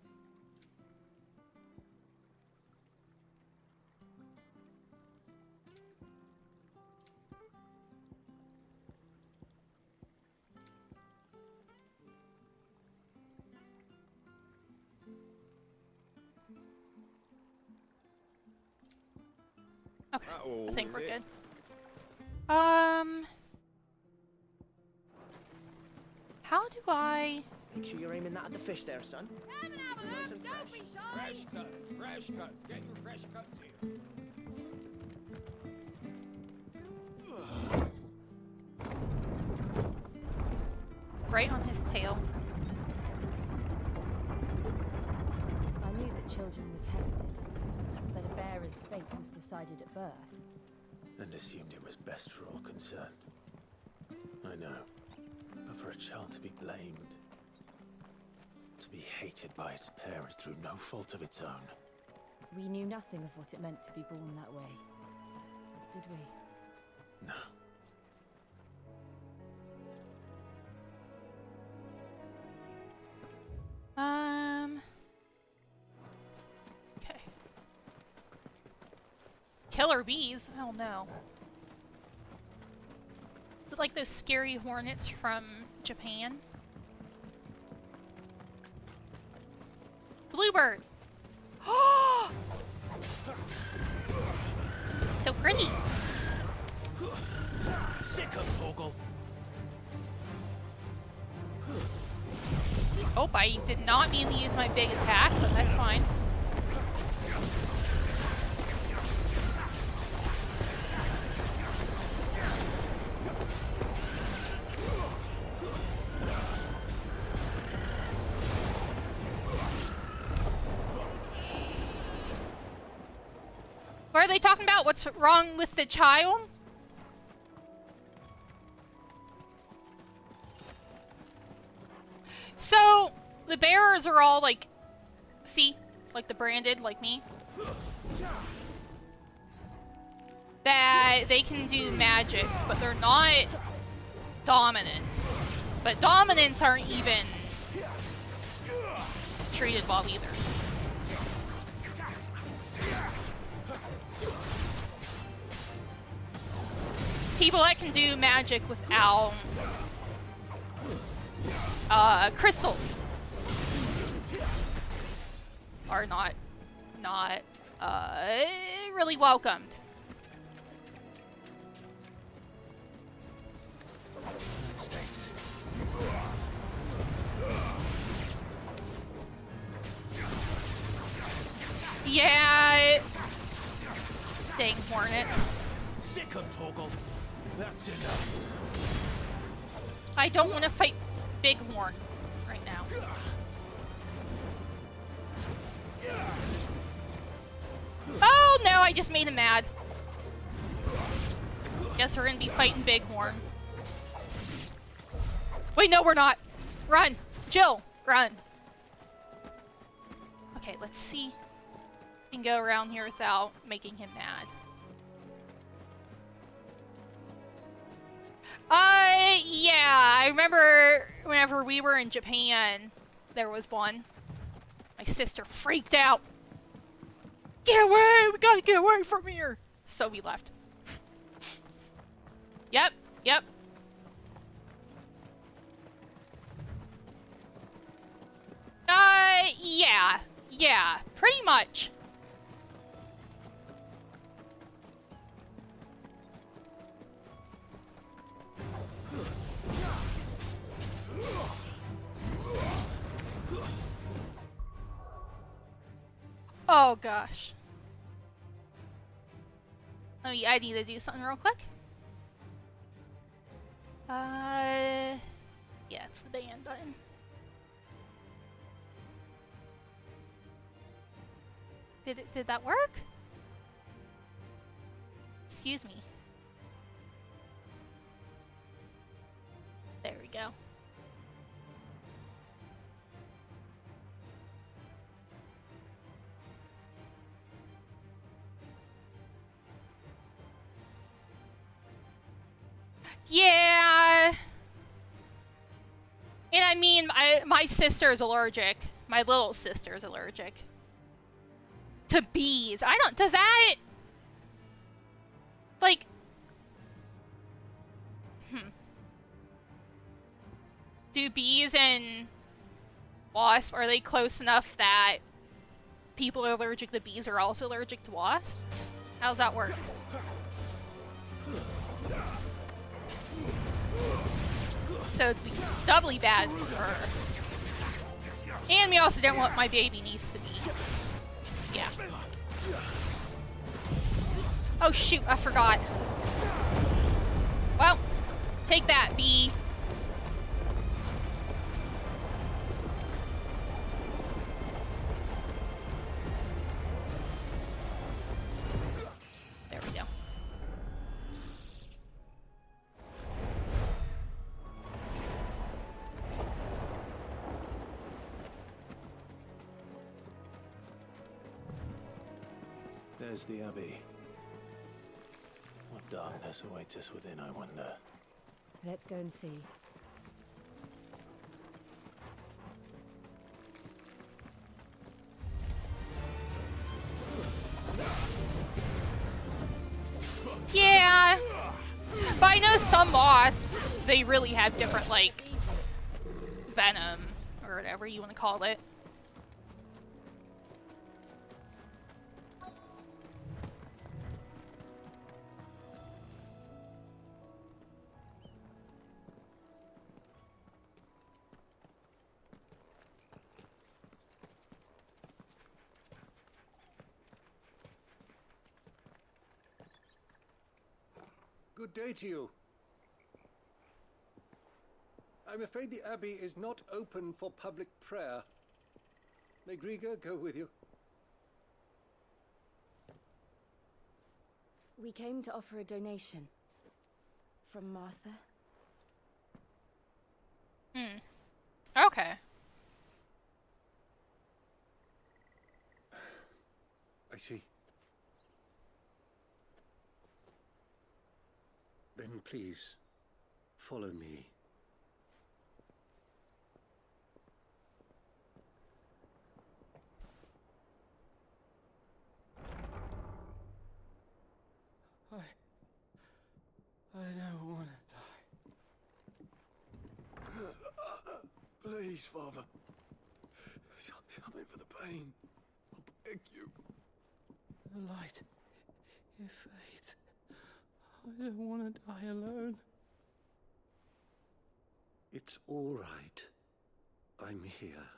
Okay, Uh-oh, I think we're is it? good. How do I... Make sure you're aiming that at the fish there, son. Nice and fresh. Fresh cuts, fresh cuts. Get your fresh cuts here. Right on his tail. I knew that children were tested, that a bearer's fate was decided at birth. And assumed it was best for all concerned. I know. But for a child to be blamed, to be hated by its parents through no fault of its own. We knew nothing of what it meant to be born that way, did we? No. Okay. Killer bees? Oh no. Is it like those scary hornets from Japan? Bluebird! So pretty! Sick of Toggle. Oh, I did not mean to use my big attack, but that's fine. What are they talking about? What's wrong with the child? So, the bearers are all like, see? Like the branded, like me. That they can do magic, but they're not dominants. But dominants aren't even treated well either. People that can do magic without crystals are not really welcomed. Yeah. Dang hornets. Sick of Torgal. That's enough. I don't want to fight Bighorn right now. Oh no, I just made him mad. Guess we're gonna be fighting Bighorn. Wait, no, we're not. Run. Jill, run. Okay, let's see. We can go around here without making him mad. Yeah, I remember whenever we were in Japan, there was one. My sister freaked out. Get away! We gotta get away from here! So we left. Yep, yep. Yeah, pretty much. Oh gosh. I need to do something real quick. Yeah, it's the band button. Did that work? Excuse me. There we go. Yeah. And I mean, my sister's allergic. My little sister's allergic to bees. Does that, like, do bees and wasps, are they close enough that people are allergic to bees are also allergic to wasps? How's that work? So it'd be doubly bad for her. And we also don't want my baby niece to be. Yeah. Oh shoot, I forgot. Well, take that, bee. There we go. There's the Abbey. What darkness awaits us within, I wonder. Let's go and see. Yeah. But I know some wasps, they really have different, like, venom, or whatever you want to call it. Good day to you. I'm afraid the Abbey is not open for public prayer. May Griga go with you? We came to offer a donation. From Martha. Okay. I see. Then please, follow me. I don't want to die. Please, Father. Come in for the pain. I'll beg you. The light, it fades. I don't want to die alone. It's all right. I'm here.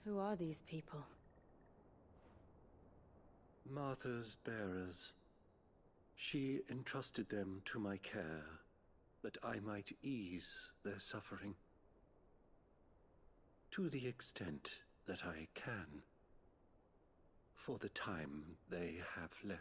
Who are these people? Martha's bearers. She entrusted them to my care, that I might ease their suffering. To the extent that I can, for the time they have left.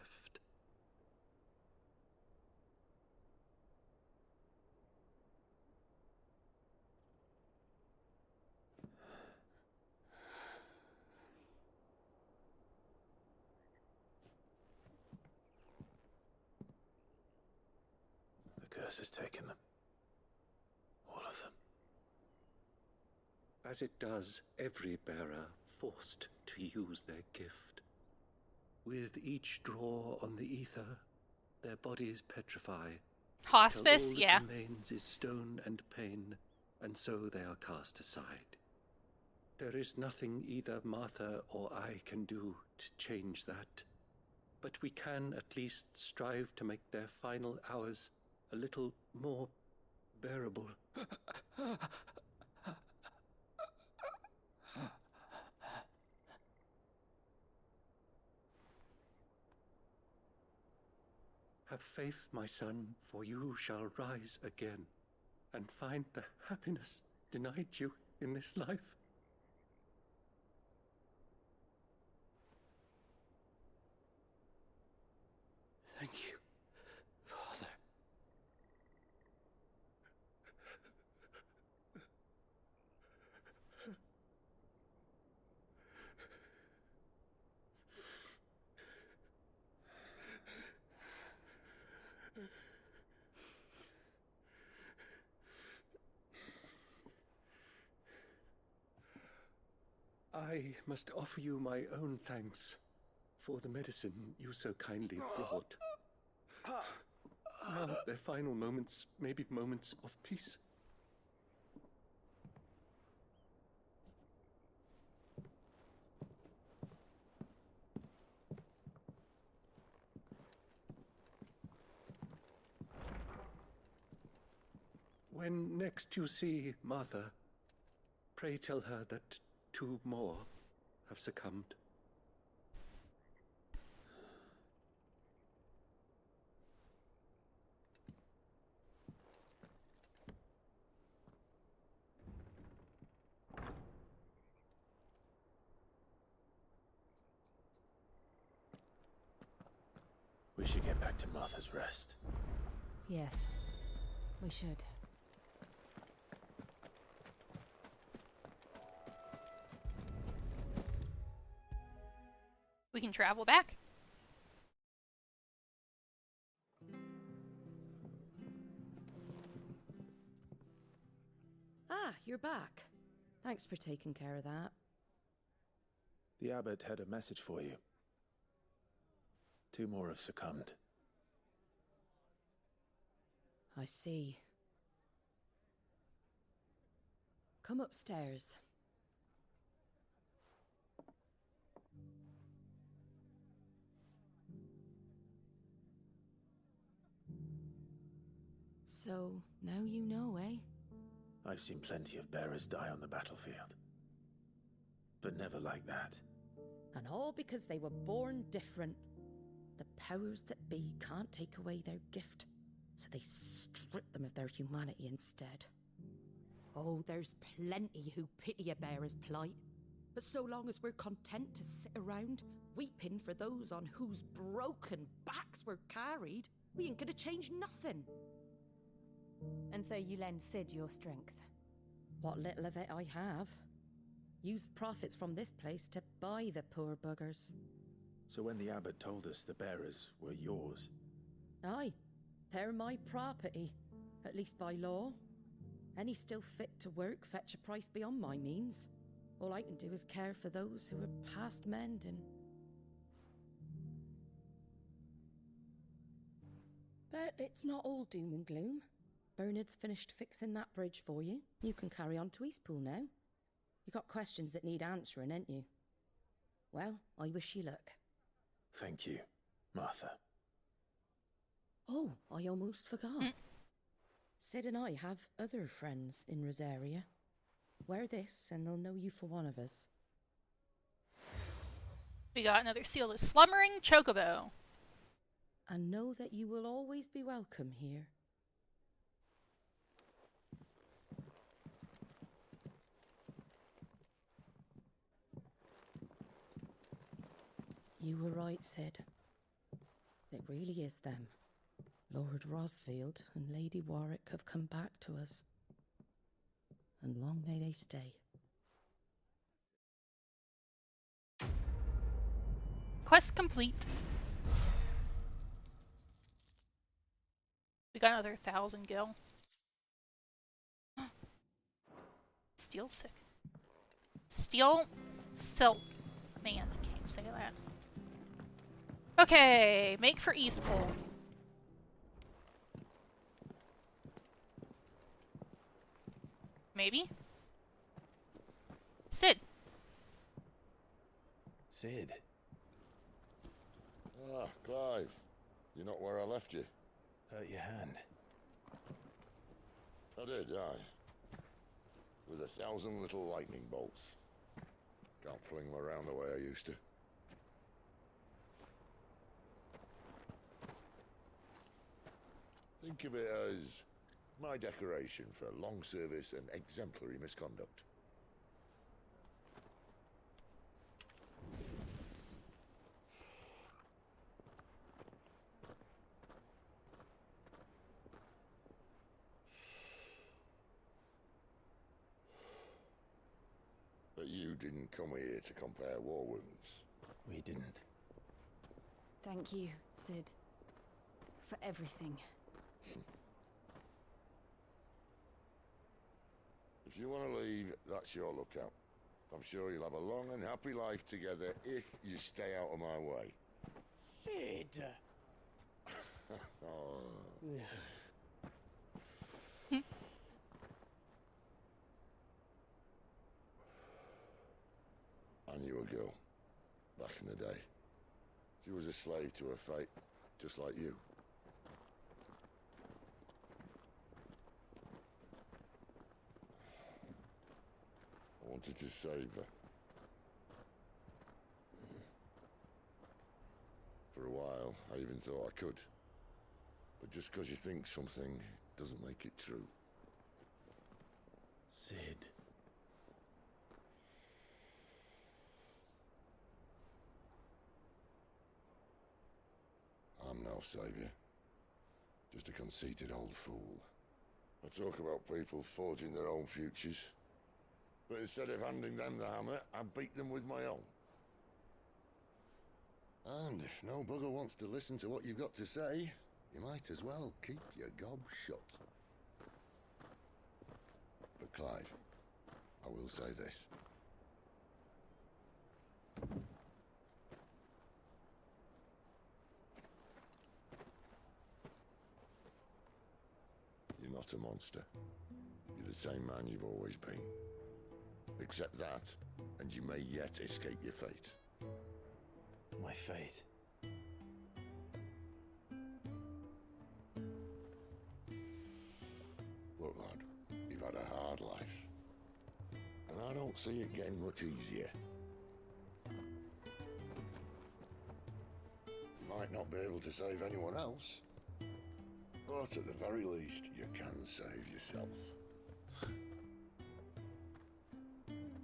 The curse has taken them. All of them. As it does every bearer forced to use their gift. With each draw on the ether, their bodies petrify. Hospice, till all yeah. that remains is stone and pain, and so they are cast aside. There is nothing either Martha or I can do to change that, but we can at least strive to make their final hours a little more bearable. Have faith, my son, for you shall rise again, and find the happiness denied you in this life. Thank you, Father. I must offer you my own thanks for the medicine you so kindly brought. Now their final moments may be moments of peace. When next you see Martha, pray tell her that 2 more have succumbed. We should get back to Martha's Rest. Yes, we should. We can travel back. Ah, you're back. Thanks for taking care of that. The abbot had a message for you. 2 more have succumbed. I see. Come upstairs. So, now you know, eh? I've seen plenty of bearers die on the battlefield. But never like that. And all because they were born different. The powers that be can't take away their gift, so they strip them of their humanity instead. Oh, there's plenty who pity a bearer's plight. But so long as we're content to sit around, weeping for those on whose broken backs we're carried, we ain't gonna change nothing. And so you lend Sid your strength? What little of it I have. Used profits from this place to buy the poor buggers. So when the abbot told us the bearers were yours... Aye, they're my property, at least by law. Any still fit to work fetch a price beyond my means. All I can do is care for those who are past mending. But it's not all doom and gloom. Bernard's finished fixing that bridge for you. You can carry on to Eastpool now. You got questions that need answering, ain't you? Well, I wish you luck. Thank you, Martha. Oh, I almost forgot. Sid and I have other friends in Rosaria. Wear this and they'll know you for one of us. We got another seal of slumbering chocobo. And know that you will always be welcome here. You were right, Sid. It really is them. Lord Rosfield and Lady Warwick have come back to us. And long may they stay. Quest complete. We got another 1,000 gil. Steel sick. Steel silk. Man, I can't say that. Okay, make for East Pole. Maybe? Sid. Sid. Ah, Clive. You're not where I left you. Hurt your hand. I did, aye. With 1,000 little lightning bolts. Can't fling them around the way I used to. Think of it as my decoration for long service and exemplary misconduct. But you didn't come here to compare war wounds. We didn't. Thank you, Sid. For everything. If you want to leave, that's your lookout. I'm sure you'll have a long and happy life together if you stay out of my way. Sid! Oh. I knew a girl, back in the day. She was a slave to her fate, just like you. I wanted to save her. For a while, I even thought I could. But just because you think something doesn't make it true. Sid. I'm no savior. Just a conceited old fool. I talk about people forging their own futures. But instead of handing them the hammer, I beat them with my own. And if no bugger wants to listen to what you've got to say, you might as well keep your gob shut. But Clive, I will say this. You're not a monster. You're the same man you've always been. Accept that, and you may yet escape your fate. My fate? Look, lad, you've had a hard life. And I don't see it getting much easier. You might not be able to save anyone else, but at the very least, you can save yourself.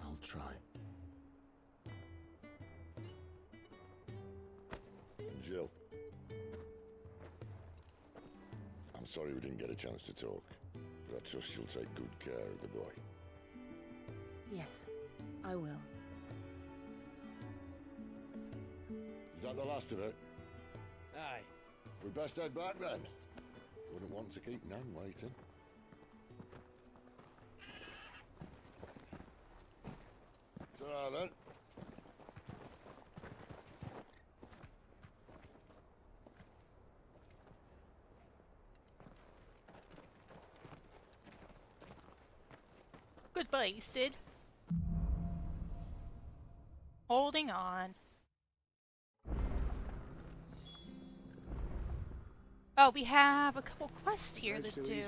I'll try. And Jill, I'm sorry we didn't get a chance to talk, but I trust you'll take good care of the boy. Yes, I will. Is that the last of it? Aye. We best head back then. Wouldn't want to keep Nan waiting. Ta-ra then. Goodbye, Sid. Holding on. Oh, we have a couple quests here to do.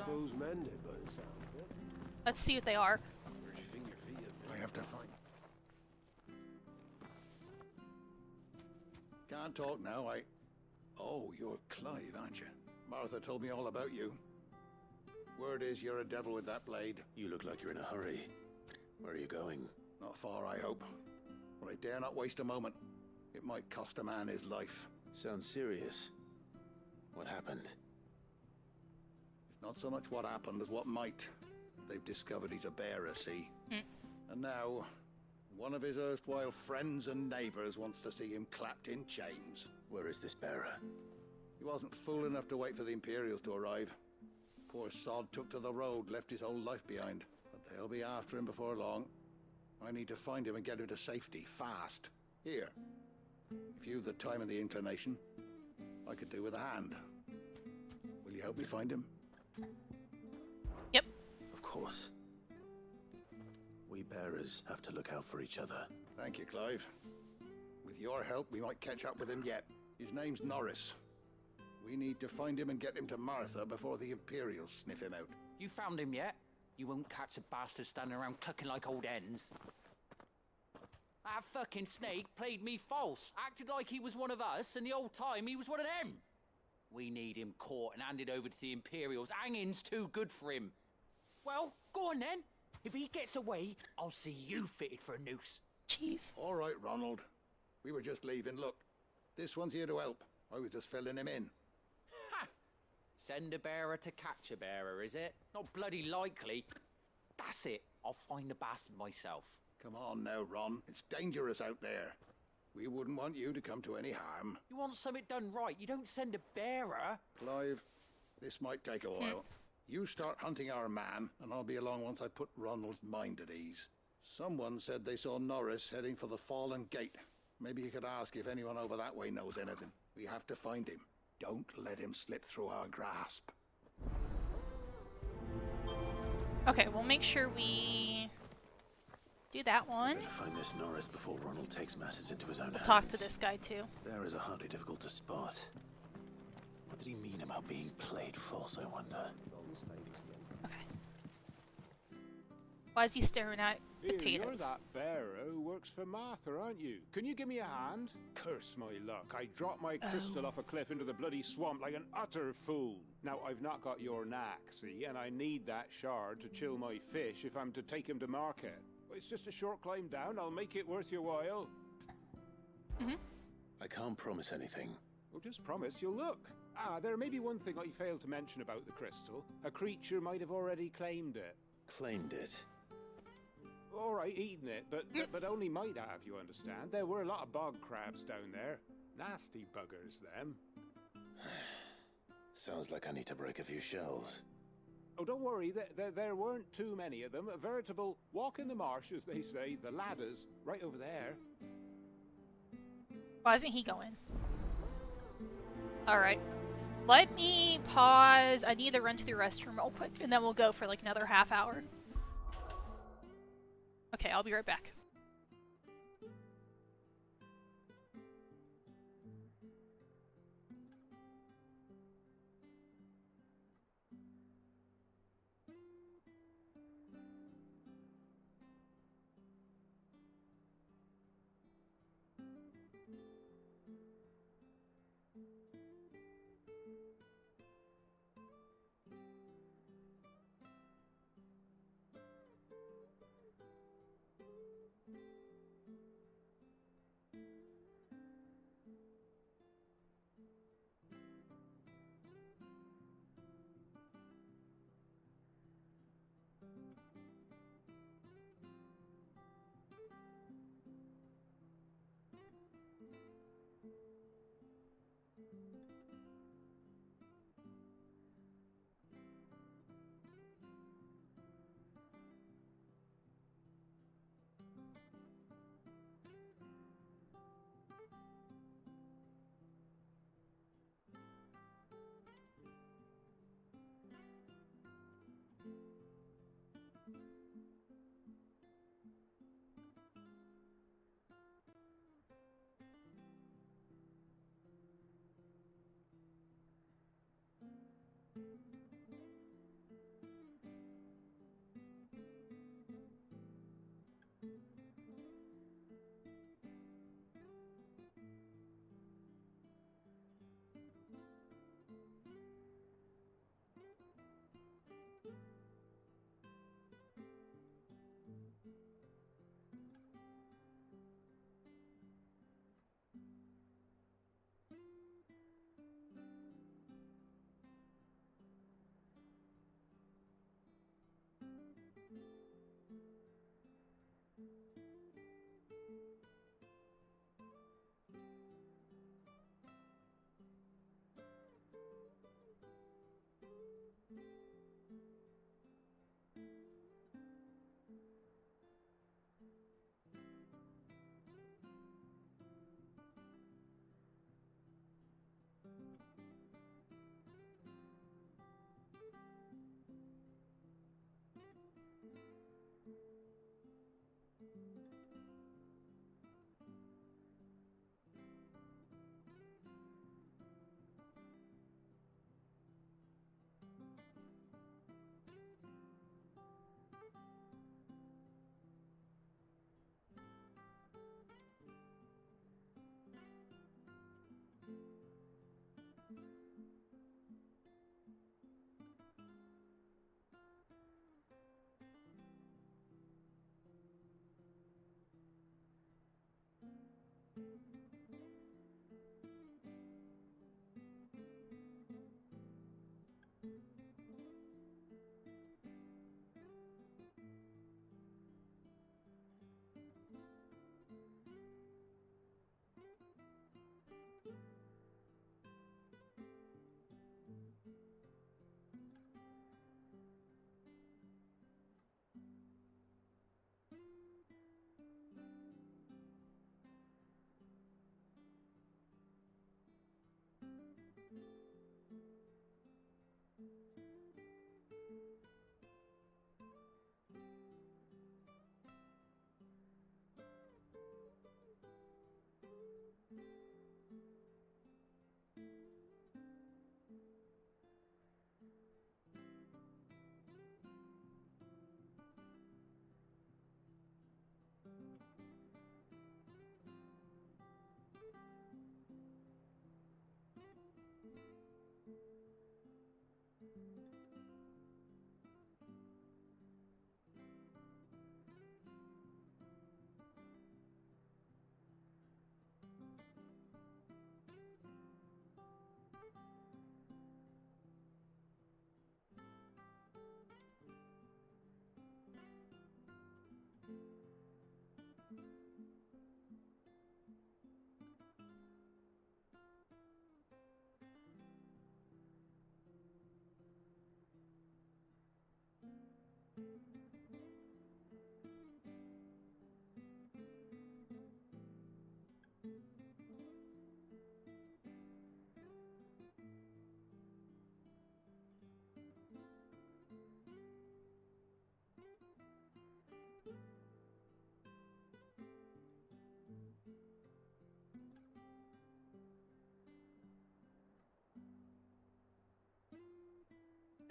Let's see what they are. I have to find. Can't talk now, Oh, you're Clive, aren't you? Martha told me all about you. Word is you're a devil with that blade. You look like you're in a hurry. Where are you going? Not far, I hope. But I dare not waste a moment. It might cost a man his life. Sounds serious. What happened? It's not so much what happened as what might. They've discovered he's a bearer, see? And now, one of his erstwhile friends and neighbors wants to see him clapped in chains. Where is this bearer? He wasn't fool enough to wait for the Imperials to arrive. Poor sod took to the road, left his whole life behind. But they'll be after him before long. I need to find him and get him to safety, fast. Here. If you've the time and the inclination, I could do with a hand. Will you help me find him? Yep. Of course. We bearers have to look out for each other. Thank you, Clive. With your help, we might catch up with him yet. His name's Norris. We need to find him and get him to Martha before the Imperials sniff him out. You found him yet? You won't catch a bastard standing around clucking like old hens. That fucking snake played me false, acted like he was one of us, and the whole time he was one of them. We need him caught and handed over to the Imperials. Hanging's too good for him. Well, go on then. If he gets away, I'll see you fitted for a noose. Jeez. All right, Ronald. We were just leaving. Look, this one's here to help. I was just filling him in. Ha! Send a bearer to catch a bearer, is it? Not bloody likely. That's it. I'll find the bastard myself. Come on now, Ron. It's dangerous out there. We wouldn't want you to come to any harm. You want something done right, you don't send a bearer. Clive, this might take a while. You start hunting our man, and I'll be along once I put Ronald's mind at ease. Someone said they saw Norris heading for the Fallen Gate. Maybe you could ask if anyone over that way knows anything. We have to find him. Don't let him slip through our grasp. Okay, we'll make sure we do that one. Better find this Norris before Ronald takes matters into his own hands. Talk to this guy too. Bearers are hardly difficult to spot. What did he mean about being played false, I wonder? Okay. Why is he staring at potatoes? You're that bearer who works for Martha, aren't you? Can you give me a hand? Curse my luck. I dropped my crystal off a cliff into the bloody swamp like an utter fool. Now, I've not got your knack, see, and I need that shard to chill my fish if I'm to take him to market. It's just a short climb down. I'll make it worth your while. I can't promise anything. Well, just promise you'll look. There may be one thing I failed to mention about the crystal. A creature might have already claimed it. Claimed it? All right, eaten it, but only might have, you understand. There were a lot of bog crabs down there. Nasty buggers, them. Sounds like I need to break a few shells. Oh, don't worry, there weren't too many of them. A veritable walk in the marsh, as they say. The ladders, right over there. Why isn't he going? Alright. Let me pause. I need to run to the restroom real quick, and then we'll go for like another half hour. Okay, I'll be right back.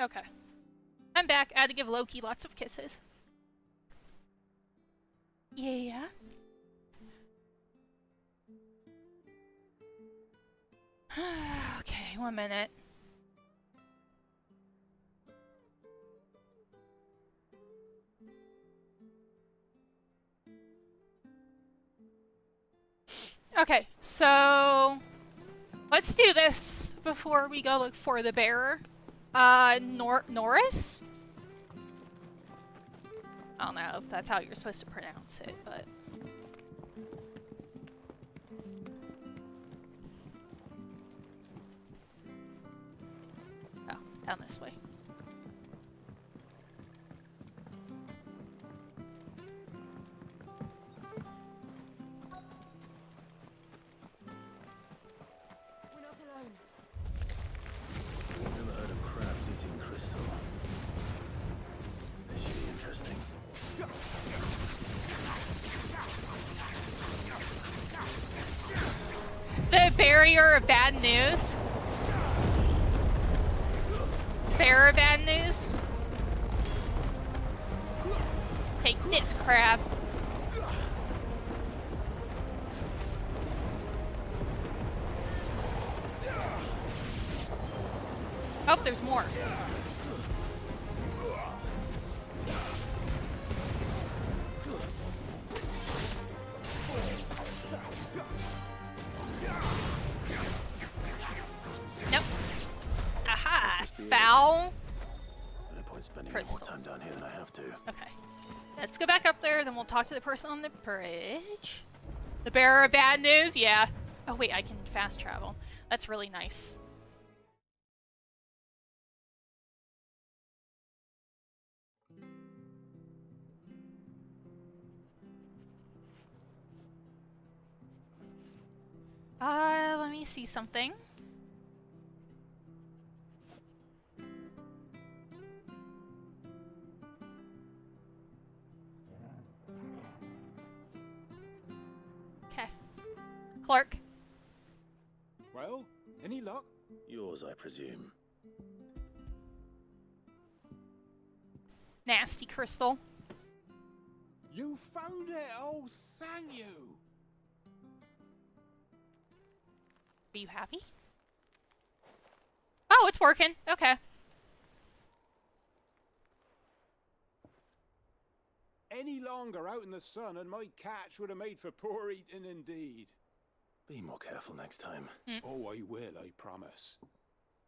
Okay. I'm back. I had to give Loki lots of kisses. Yeah. Okay, 1 minute. Okay, so let's do this before we go look for the bearer. Norris? I don't know if that's how you're supposed to pronounce it, but... Oh, down this way. We're not alone. Never heard of crabs eating crystal. This should be interesting. The barrier of bad news. Bearer of bad news. Take this, crab. Oh, there's more. Nope. Aha! Foul. No point spending Crystal. more time down here than I have to. Okay. Let's go back up there, then we'll talk to the person on the bridge. The bearer of bad news? Yeah. Oh wait, I can fast travel. That's really nice. Let me see something. Okay. Clark. Well, any luck? Yours, I presume. Nasty crystal. You found it! Oh, thank you! Are you happy? Oh, it's working. Okay. Any longer out in the sun and my catch would have made for poor eating indeed. Be more careful next time. Oh, I will, I promise.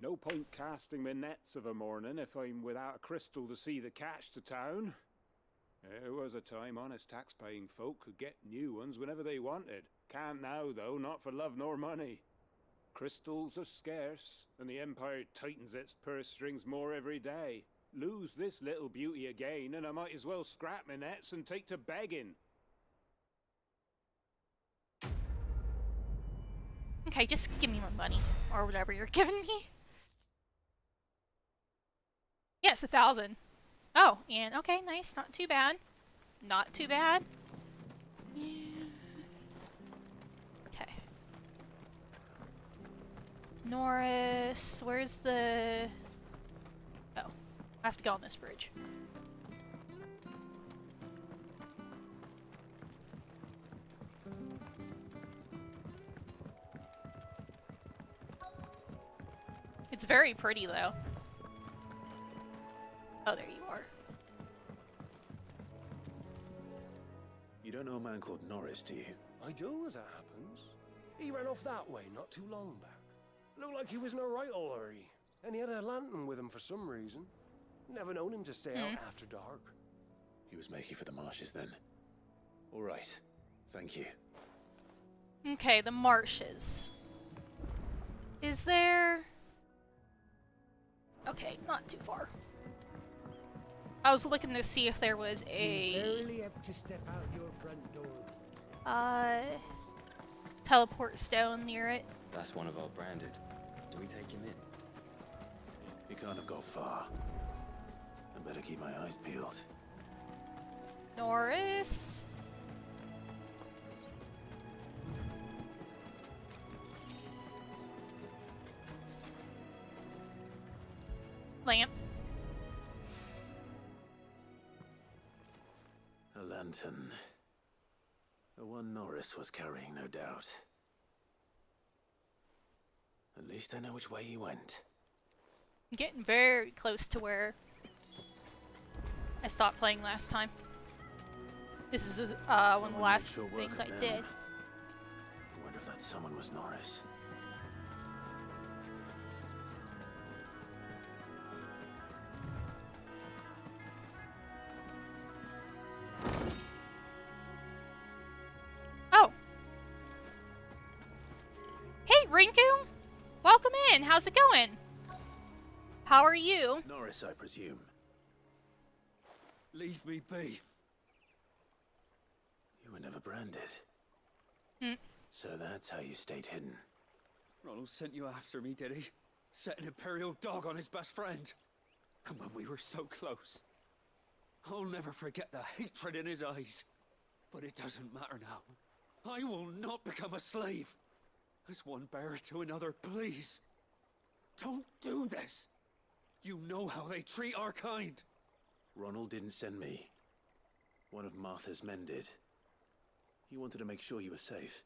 No point casting my nets of a morning if I'm without a crystal to see the catch to town. There was a time honest tax-paying folk could get new ones whenever they wanted. Can't now, though, not for love nor money. Crystals are scarce, and the Empire tightens its purse strings more every day. Lose this little beauty again, and I might as well scrap my nets and take to begging. Okay, just give me my money. Or whatever you're giving me. Yes, 1,000. Oh, and okay, nice. Not too bad. Not too bad. Yeah. Okay. Norris, where's the... Oh, I have to go on this bridge. It's very pretty, though. Oh, there you are. You don't know a man called Norris, do you? I do, as it happens. He ran off that way not too long back. Looked like he was in a right old hurry, and he had a lantern with him for some reason. Never known him to stay out after dark. He was making for the marshes then. All right. Thank you. Okay, the marshes. Is there... Okay, not too far. I was looking to see if there was a... You barely have to step out your front door. Teleport stone near it. That's one of our branded. Do we take him in? He can't have got far. I better keep my eyes peeled. Norris. Lamp. lantern. The one Norris was carrying, no doubt. At least I know which way he went. I'm getting very close to where I stopped playing last time. This is one of the last things I did. I wonder if that someone was Norris. Oh. Hey, Rinku! Welcome in. How's it going? How are you? Norris, I presume. Leave me be. You were never branded. Hmm. So that's how you stayed hidden. Ronald sent you after me, did he? Set an Imperial dog on his best friend. And when we were so close. I'll never forget the hatred in his eyes. But it doesn't matter now. I will not become a slave. As one bearer to another, please. Don't do this. You know how they treat our kind. Ronald didn't send me. One of Martha's men did. He wanted to make sure you were safe.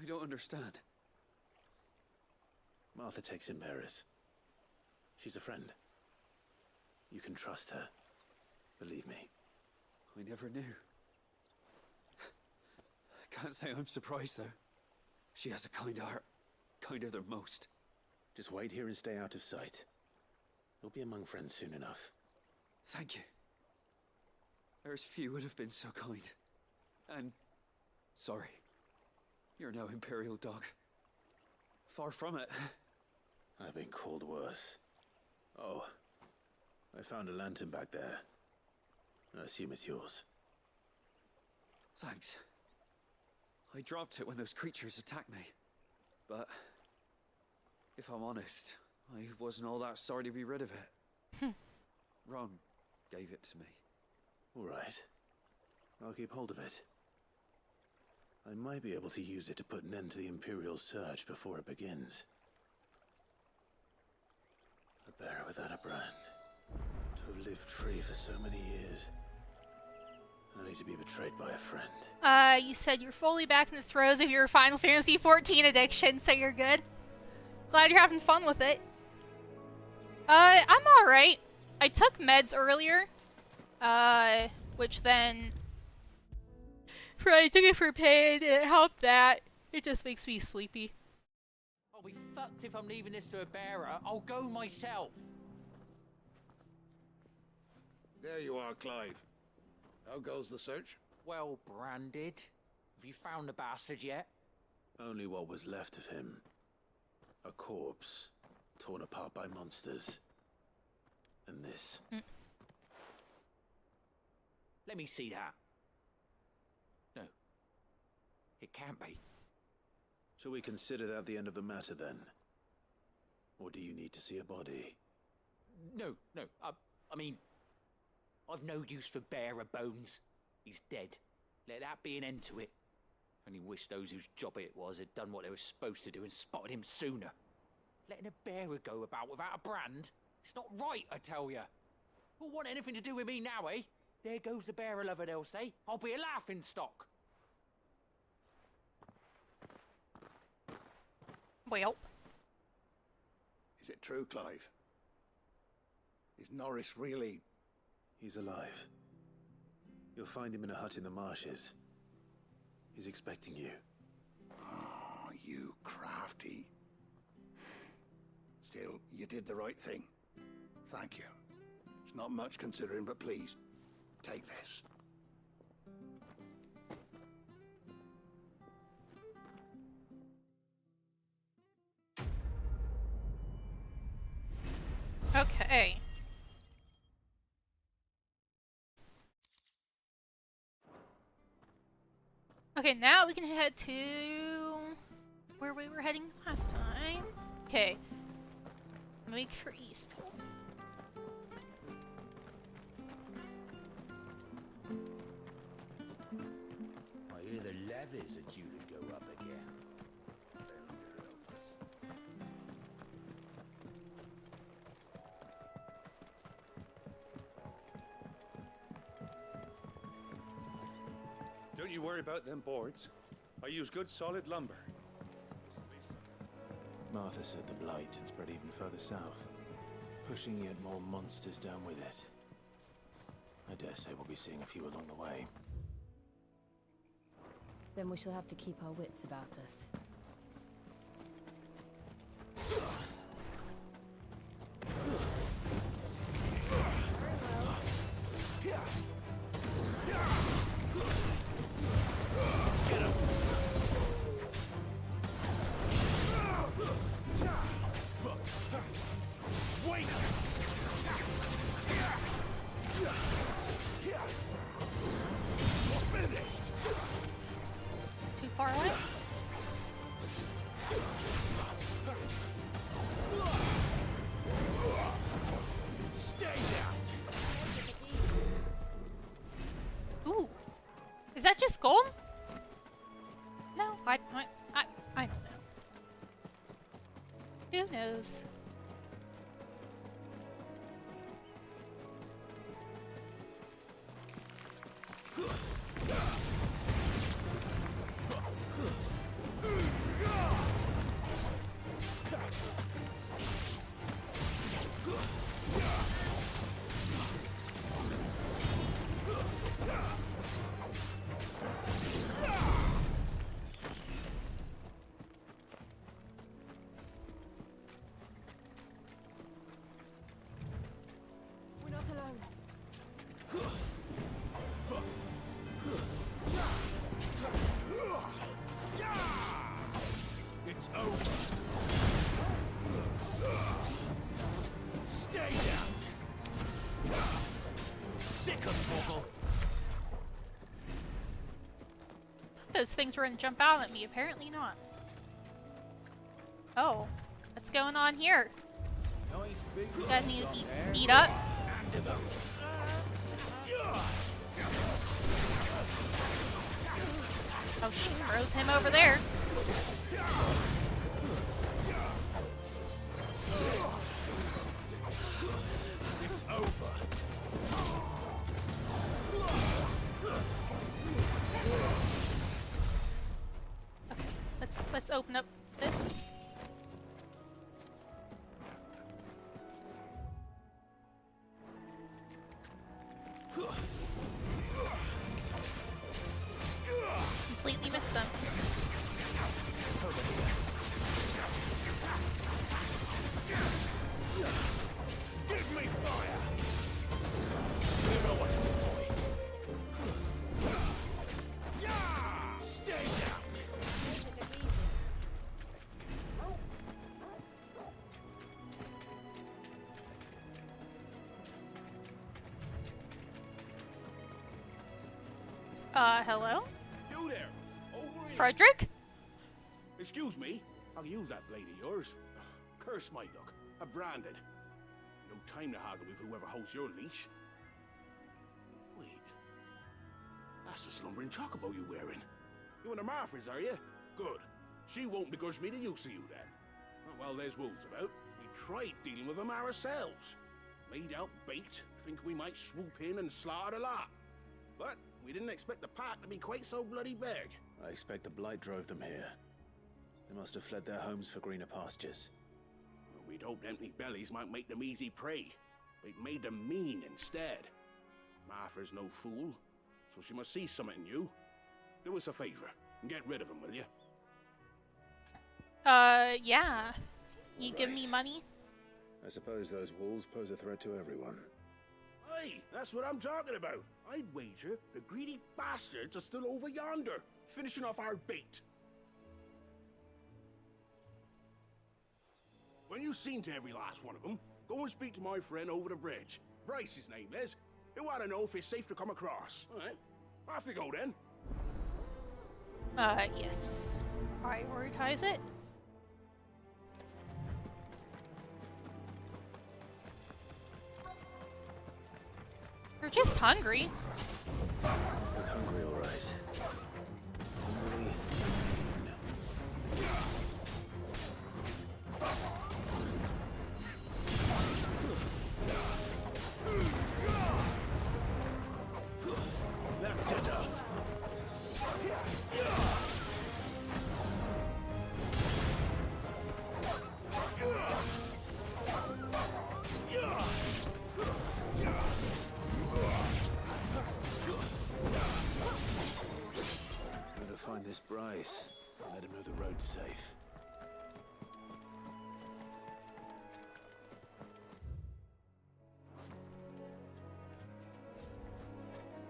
I don't understand. Martha takes in bearers. She's a friend. You can trust her. Believe me. I never knew. I can't say I'm surprised, though. She has a kind heart. Kinder than most. Just wait here and stay out of sight. You'll be among friends soon enough. Thank you. There's few would have been so kind. And sorry. You're no Imperial dog. Far from it. I've been called worse. Oh, I found a lantern back there. I assume it's yours. Thanks. I dropped it when those creatures attacked me. But if I'm honest, I wasn't all that sorry to be rid of it. Ron gave it to me. All right. I'll keep hold of it. I might be able to use it to put an end to the Imperial surge before it begins. A bearer without a brand. To have lived free for so many years. Only to be betrayed by a friend. You said you're fully back in the throes of your Final Fantasy XIV addiction, so you're good. Glad you're having fun with it. I'm alright. I took meds earlier. Which then... I took it for pain, and it helped that. It just makes me sleepy. I'll be fucked if I'm leaving this to a bearer. I'll go myself. There you are, Clive. How goes the search? Well branded. Have you found the bastard yet? Only what was left of him. A corpse, torn apart by monsters. And this. Let me see that. No. It can't be. Shall we consider that the end of the matter, then? Or do you need to see a body? No. I mean, I've no use for bearer bones. He's dead. Let that be an end to it. Only wish those whose job it was had done what they were supposed to do and spotted him sooner. Letting a bearer go about without a brand? It's not right, I tell ya. Who'll want anything to do with me now, eh? There goes the bearer lover, they'll say. I'll be a laughingstock. Well. Is it true, Clive? Is Norris really... He's alive. You'll find him in a hut in the marshes. He's expecting you. Oh, you crafty. Still, you did the right thing. Thank you. It's not much considering, but please, take this. Okay. Okay, now we can head to where we were heading last time. Okay. Make for Eastpool. I hear the levies are due to go up again. Don't you worry about them boards. I use good solid lumber. Martha said the blight had spread even further south, pushing yet more monsters down with it. I dare say we'll be seeing a few along the way. Then we shall have to keep our wits about us. Too far away? Ooh. Is that just gold? No, I don't know. Who knows? We're not alone. It's over. Stay down. Sick of trouble. Those things were gonna jump out at me. Apparently not. Oh, what's going on here? You guys need to be beat up. Oh, she throws him over there. It's over. Okay, let's open up this. Completely missed them. Give me fire. You know what to do, boy. Stay down. Hello? You there! Over here! Frederick? Excuse me? I'll use that blade of yours. Ugh, curse my luck. I'm branded. No time to haggle with whoever holds your leash. Wait. That's the slumbering chocobo you're wearing. You and the Marfors, are you? Good. She won't begrudge me the use of you then. Well, there's wolves about. We tried dealing with them ourselves. Laid out bait, think we might swoop in and slaughter the lot. But we didn't expect the pack to be quite so bloody big. I expect the blight drove them here. They must have fled their homes for greener pastures. Well, we'd hoped empty bellies might make them easy prey, but it made them mean instead. Martha's no fool, so she must see something in you. Do us a favor and get rid of them, will you? Yeah. You give me money? I suppose those wolves pose a threat to everyone. Hey, that's what I'm talking about. I'd wager the greedy bastards are still over yonder, finishing off our bait. When you've seen to every last one of them, go and speak to my friend over the bridge. Bryce, his name is. He'll want to know if it's safe to come across. All right, off you go then. Yes. Prioritize it. You're just hungry. Look hungry, all right. Hungry. That's enough. Bryce. Let him know the road's safe.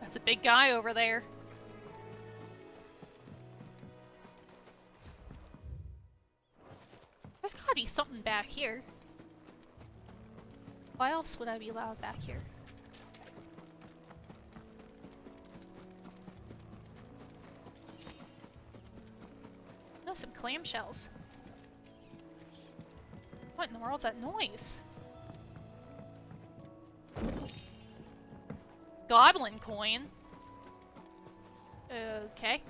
That's a big guy over there. There's gotta be something back here. Why else would I be allowed back here? Oh, some clamshells. What in the world's that noise? Goblin coin? Okay.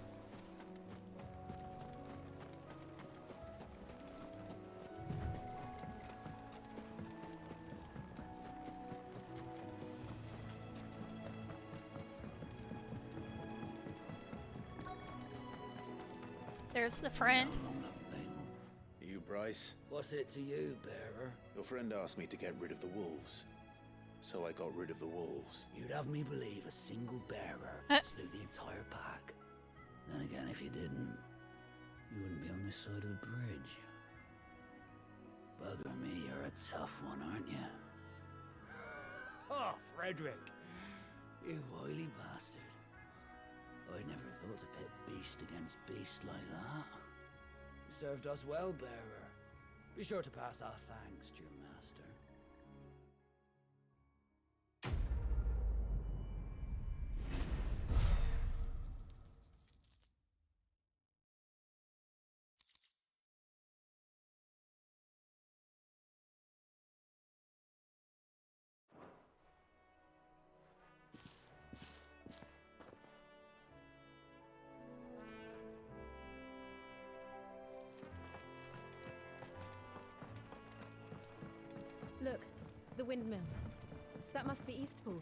There's the friend. You, Bryce? What's it to you, bearer? Your friend asked me to get rid of the wolves. So I got rid of the wolves. You'd have me believe a single bearer slew the entire pack. Then again, if you didn't, you wouldn't be on this side of the bridge. Bugger me, you're a tough one, aren't you? Oh, Frederick. You wily bastard. I'd never thought to pit beast against beast like that. You served us well, bearer. Be sure to pass our thanks to your master. Look, the windmills. That must be Eastpool.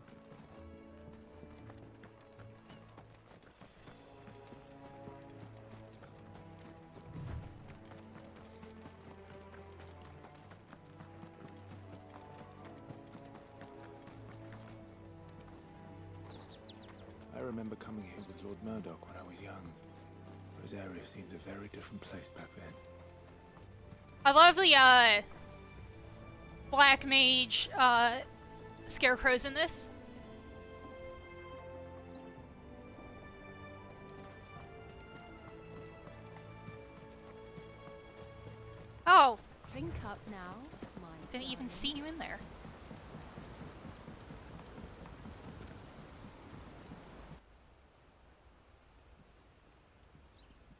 I remember coming here with Lord Murdoch when I was young. Rosaria seemed a very different place back then. I love the, Black Mage, scarecrows in this. Oh. Drink up now, my Didn't even see you in there.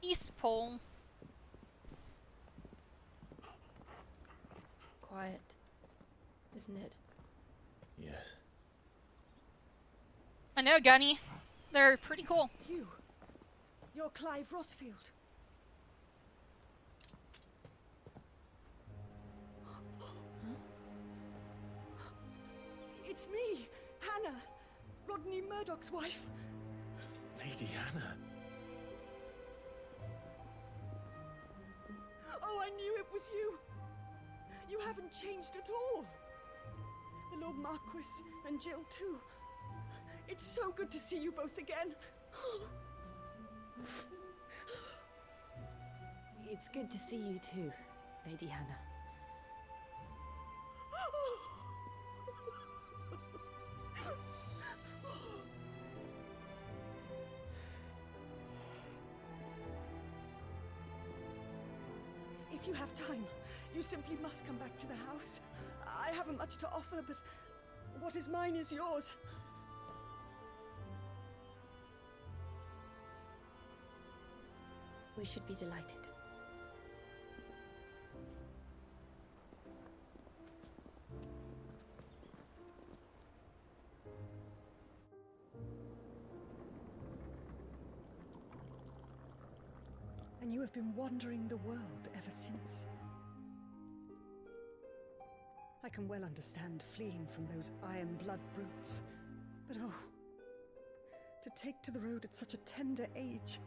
East Pole. Quiet, isn't it? Yes. I know, Gunny. They're pretty cool. You're Clive Rossfield. It's me, Hannah, Rodney Murdoch's wife. Lady Hannah. Oh, I knew it was you. You haven't changed at all. The Lord Marquis and Jill too. It's so good to see you both again. It's good to see you too, Lady Hannah. If you have time, you simply must come back to the house. I haven't much to offer, but what is mine is yours. We should be delighted. And you have been wandering the world ever since. I can well understand fleeing from those iron blood brutes, but oh, to take to the road at such a tender age.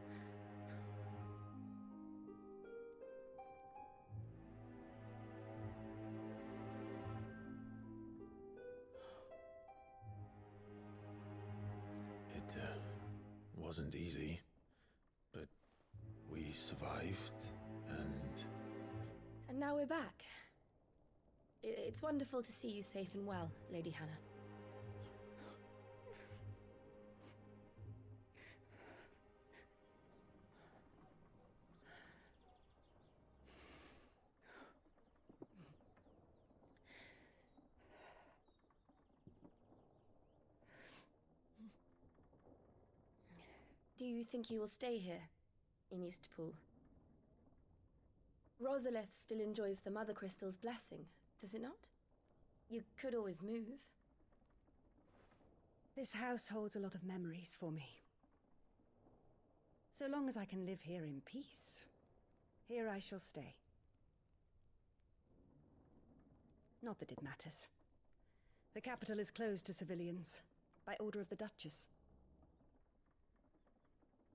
It wasn't easy, but we survived, and... And now we're back. It's wonderful to see you safe and well, Lady Hannah. Do you think you will stay here, in Eastpool? Rosalith still enjoys the Mother Crystal's blessing, does it not? You could always move. This house holds a lot of memories for me. So long as I can live here in peace, here I shall stay. Not that it matters. The capital is closed to civilians, by order of the Duchess.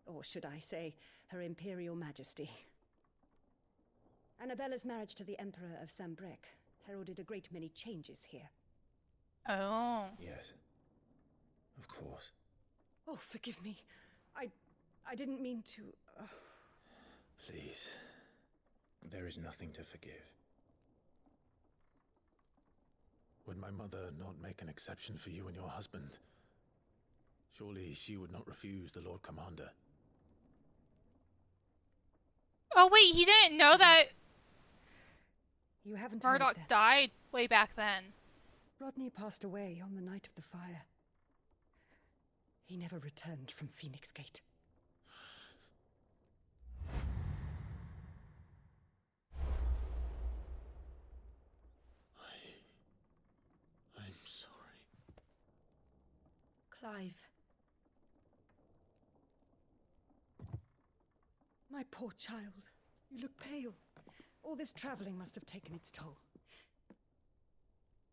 Or should I say, Her Imperial Majesty. Annabella's marriage to the Emperor of Sambrec heralded a great many changes here. Oh. Yes. Of course. Oh, forgive me. I didn't mean to... Please. There is nothing to forgive. Would my mother not make an exception for you and your husband? Surely she would not refuse the Lord Commander. Oh wait, he didn't know that You haven't Murdoch heard that. died way back then. Rodney passed away on the night of the fire. He never returned from Phoenix Gate. I'm sorry. Clive. My poor child. You look pale. All this traveling must have taken its toll.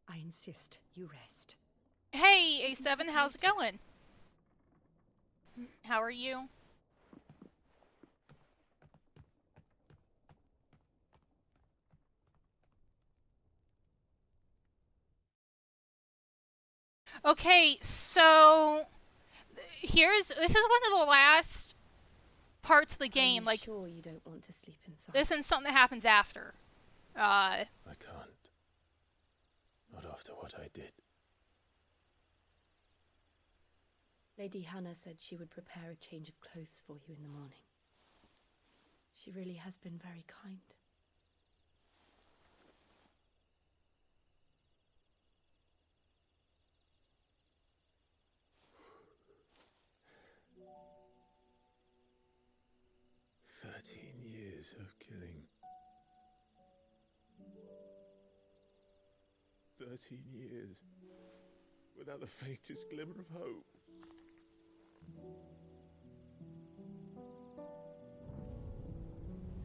I insist you rest. Hey, A7, how's it going? How are you? Okay, so this is one of the last parts of the game. I'm Like, sure you don't want to sleep inside. this is something that happens after. I can't. Not after what I did. Lady Hannah said she would prepare a change of clothes for you in the morning. She really has been very kind. Years of killing. 13 years without the faintest glimmer of hope.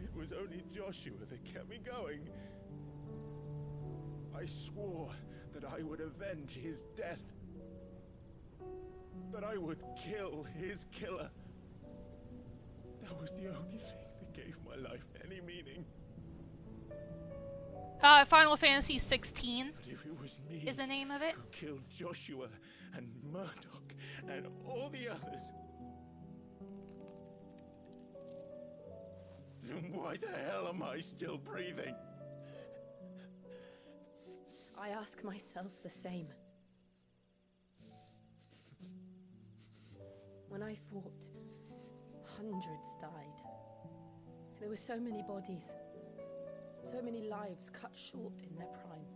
It was only Joshua that kept me going. I swore that I would avenge his death. That I would kill his killer. That was the only thing that gave my life any meaning. Final Fantasy 16 But if it was me is the name of it. who killed Joshua and Murdoch and all the others, then why the hell am I still breathing? I ask myself the same. When I fought, hundreds died. There were so many bodies, so many lives cut short in their prime.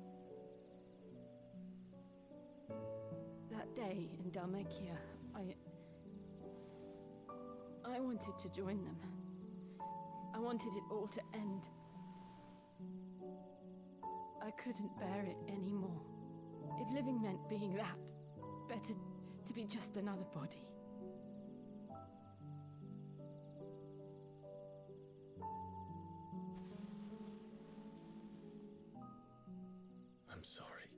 That day in Dalmekia, I wanted to join them. I wanted it all to end. I couldn't bear it anymore. If living meant being that, better to be just another body. I'm sorry.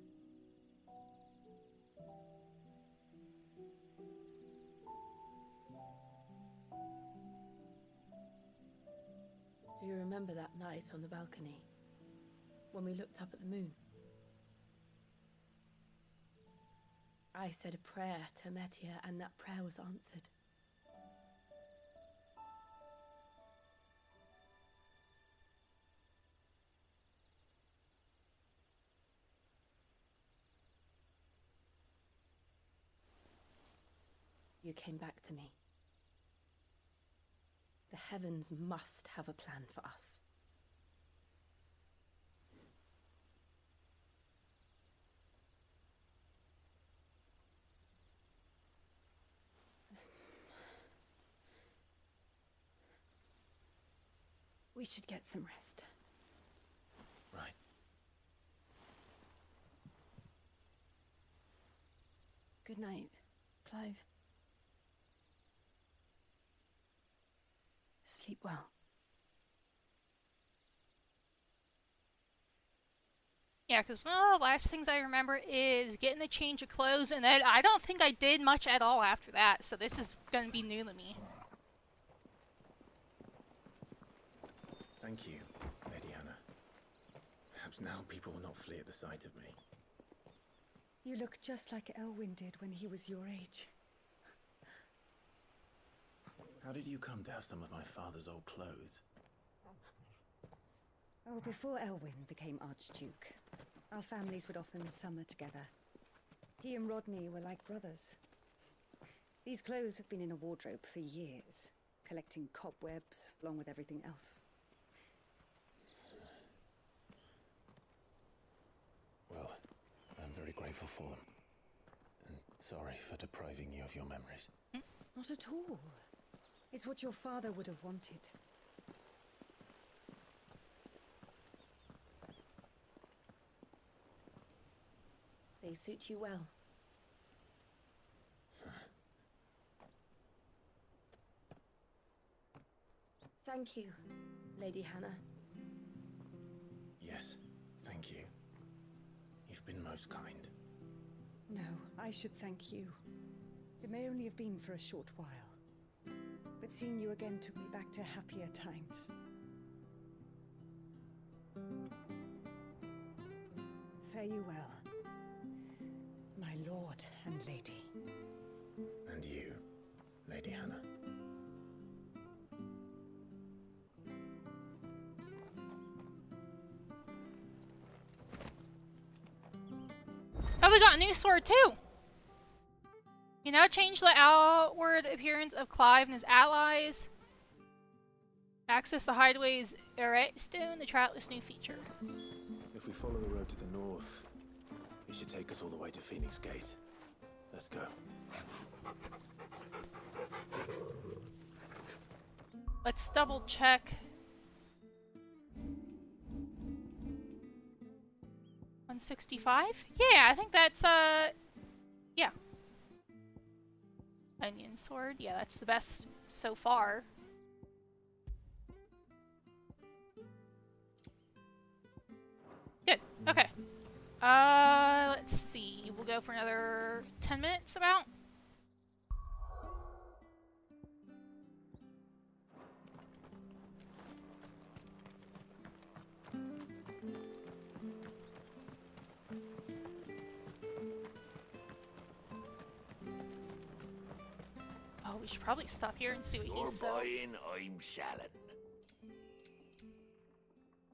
Do you remember that night on the balcony, when we looked up at the moon? I said a prayer to Metia, and that prayer was answered. You came back to me. The heavens must have a plan for us. We should get some rest. Right. Good night, Clive. Sleep well. Yeah, because one of the last things I remember is getting the change of clothes, and then I don't think I did much at all after that, so this is going to be new to me. Thank you, Lady Hannah. Perhaps now people will not flee at the sight of me. You look just like Elwyn did when he was your age. How did you come to have some of my father's old clothes? Oh, before Elwyn became Archduke, our families would often summer together. He and Rodney were like brothers. These clothes have been in a wardrobe for years, collecting cobwebs along with everything else. Well, I'm very grateful for them. And sorry for depriving you of your memories. Not at all. It's what your father would have wanted. They suit you well. Thank you, Lady Hannah. Yes, thank you. You've been most kind. No, I should thank you. It may only have been for a short while, but seeing you again took me back to happier times. Fare you well, my lord and lady. And you, Lady Hannah. Oh, we got a new sword too! You now change the outward appearance of Clive and his allies. Access the hideaway's Stone, the trackless new feature. If we follow the road to the north, it should take us all the way to Phoenix Gate. Let's go. Let's double check. 165? Yeah, I think that's, yeah. Onion sword. Yeah, that's the best so far. Good. Okay. Let's see. We'll go for another 10 minutes about. Oh, we should probably stop here and see what he sells. I'm selling.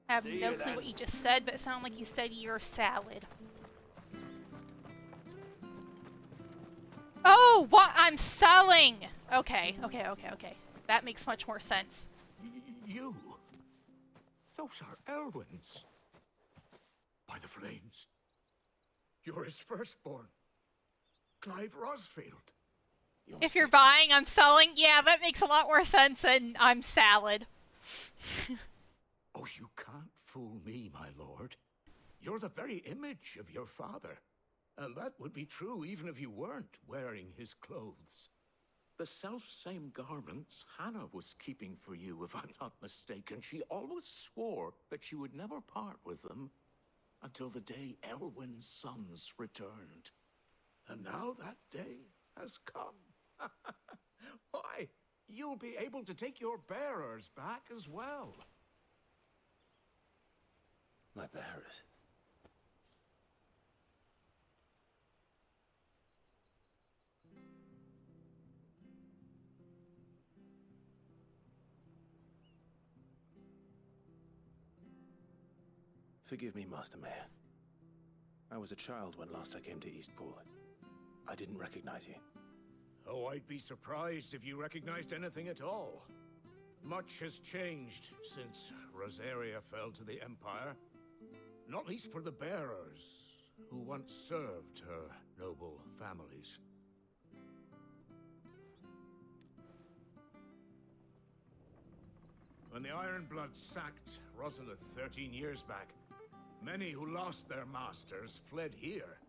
I have See no you clue then. what you just said, but it sounded like you said your salad. Oh, what I'm selling! Okay. That makes much more sense. You? Those are Elwyn's. By the flames. You're his firstborn. Clive Rosfield. If you're buying, I'm selling. Yeah, that makes a lot more sense than I'm salad. Oh, you can't fool me, my lord. You're the very image of your father. And that would be true even if you weren't wearing his clothes. The self-same garments Hannah was keeping for you, if I'm not mistaken. She always swore that she would never part with them until the day Elwyn's sons returned. And now that day has come. Why, you'll be able to take your bearers back as well. My bearers. Forgive me, Master Mayor. I was a child when last I came to Eastpool. I didn't recognize you. Oh, I'd be surprised if you recognized anything at all. Much has changed since Rosaria fell to the Empire. Not least for the bearers, who once served her noble families. When the Ironbloods sacked Rosalith 13 years back, many who lost their masters fled here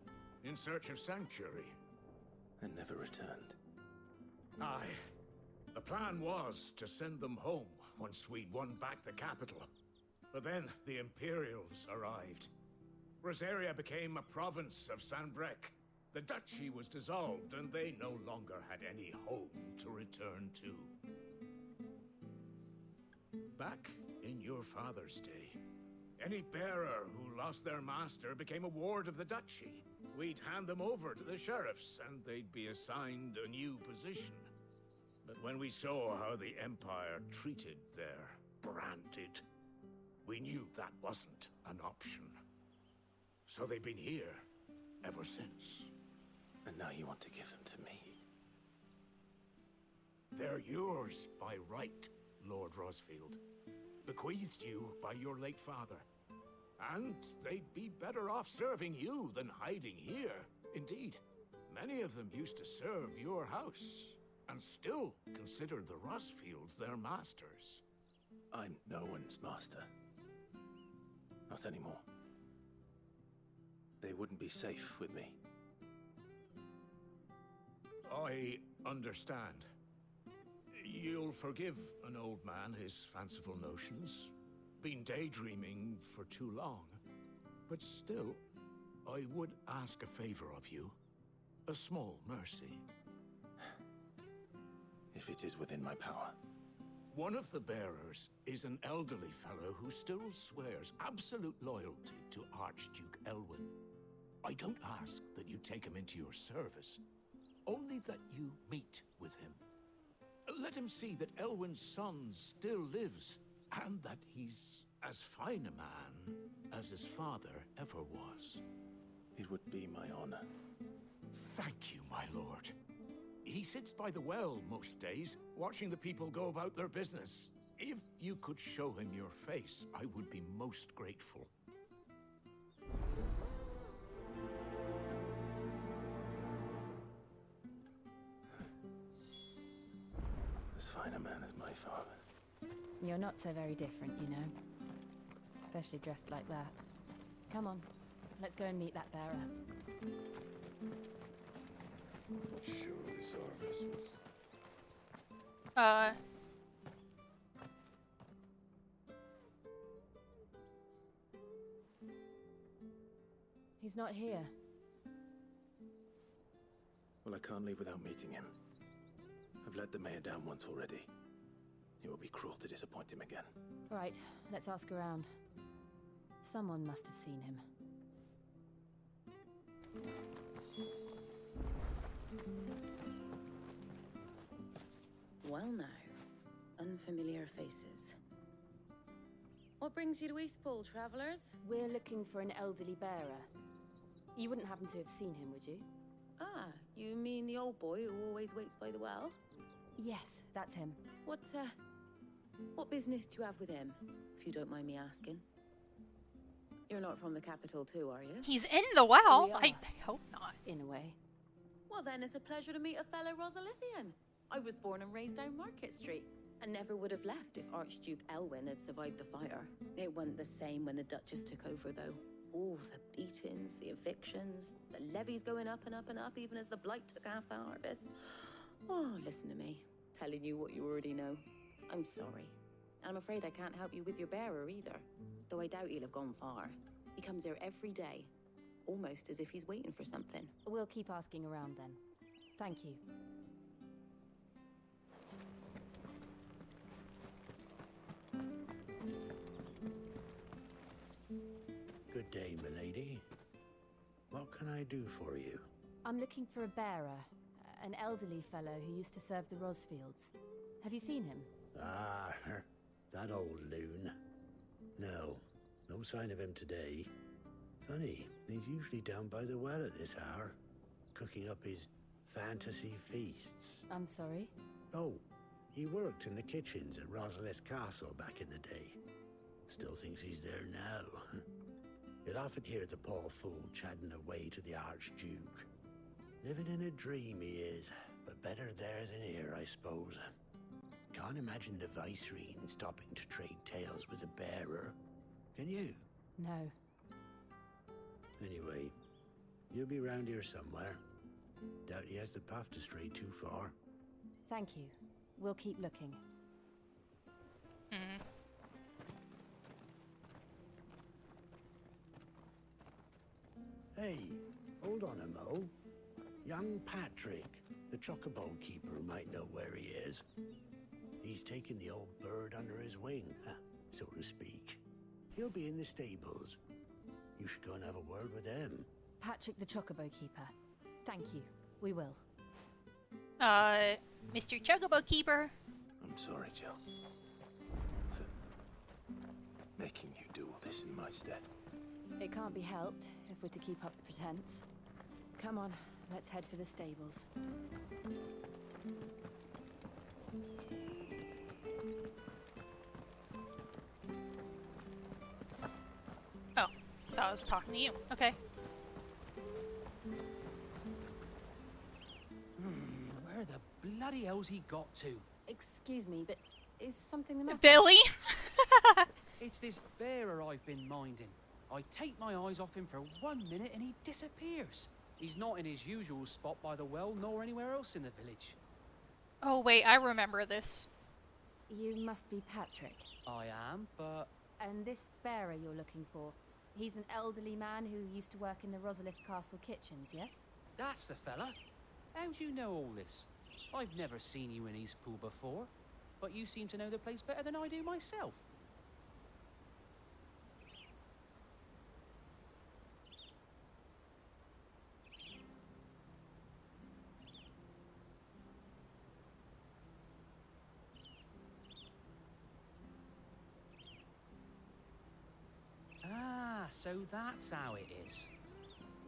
in search of sanctuary. And never returned. Aye. The plan was to send them home once we'd won back the capital. But then the Imperials arrived. Rosaria became a province of Sanbreque. The duchy was dissolved, and they no longer had any home to return to. Back in your father's day, any bearer who lost their master became a ward of the duchy. We'd hand them over to the sheriffs, and they'd be assigned a new position. But when we saw how the Empire treated their branded, we knew that wasn't an option. So they've been here ever since. And now you want to give them to me? They're yours by right, Lord Rosfield. Bequeathed you by your late father. And they'd be better off serving you than hiding here. Indeed, many of them used to serve your house, and still consider the Rosfields their masters. I'm no one's master. Not anymore. They wouldn't be safe with me. I understand. You'll forgive an old man his fanciful notions. Been daydreaming for too long. But still, I would ask a favor of you. A small mercy. If it is within my power. One of the bearers is an elderly fellow who still swears absolute loyalty to Archduke Elwyn. I don't ask that you take him into your service, only that you meet with him. Let him see that Elwyn's son still lives, and that he's as fine a man as his father ever was. It would be my honor. Thank you, my lord. He sits by the well most days, watching the people go about their business. If you could show him your face, I would be most grateful. As fine a man as my father. You're not so very different, you know. Especially dressed like that. Come on, let's go and meet that bearer. Surely Zarvis was... He's not here. Well, I can't leave without meeting him. I've let the mayor down once already. It would be cruel to disappoint him again. Right, let's ask around. Someone must have seen him. Well now, unfamiliar faces. What brings you to Eastpool, travelers? We're looking for an elderly bearer. You wouldn't happen to have seen him, would you? Ah, you mean the old boy who always waits by the well? Yes, that's him. What business do you have with him, if you don't mind me asking? You're not from the capital too, are you? He's in the well. I hope not. In a way. Well then, it's a pleasure to meet a fellow Rosalithian. I was born and raised down Market Street, and never would have left if Archduke Elwyn had survived the fire. It wasn't the same when the Duchess took over, though. Oh, the beatings, the evictions, the levies going up and up and up, even as the blight took half the harvest. Oh, listen to me, telling you what you already know. I'm sorry. I'm afraid I can't help you with your bearer either, though I doubt he'll have gone far. He comes here every day, almost as if he's waiting for something. We'll keep asking around then. Thank you. Good day, milady. What can I do for you? I'm looking for a bearer, an elderly fellow who used to serve the Rosfields. Have you seen him? Ah, that old loon. No sign of him today. Funny, he's usually down by the well at this hour, cooking up his fantasy feasts. I'm sorry? Oh, he worked in the kitchens at Rosalith Castle back in the day. Still thinks he's there now. You'd often hear the poor fool chatting away to the Archduke. Living in a dream he is, but better there than here, I suppose. Can't imagine the Vicereine stopping to trade tales with a bearer. Can you? No. Anyway, he'll be round here somewhere. Doubt he has the path to stray too far. Thank you. We'll keep looking. Hey, hold on a mo. Young Patrick, the chocobo keeper, might know where he is. He's taken the old bird under his wing, so to speak. He'll be in the stables. You should go and have a word with him. Patrick the Chocobo Keeper. Thank you. We will. Mr. Chocobo Keeper. I'm sorry, Jill. For making you do all this in my stead. It can't be helped if we're to keep up the pretense. Come on, let's head for the stables. Oh, thought I was talking to you. Okay. Where the bloody hell's he got to? Excuse me, but is something the matter? Billy? It's this bearer I've been minding. I take my eyes off him for 1 minute and he disappears. He's not in his usual spot by the well, nor anywhere else in the village. Oh wait, I remember this. You must be Patrick. I am, but... And this bearer you're looking for, he's an elderly man who used to work in the Rosalith Castle kitchens, yes? That's the fella. How do you know all this? I've never seen you in Eastpool before, but you seem to know the place better than I do myself. Ah, so that's how it is.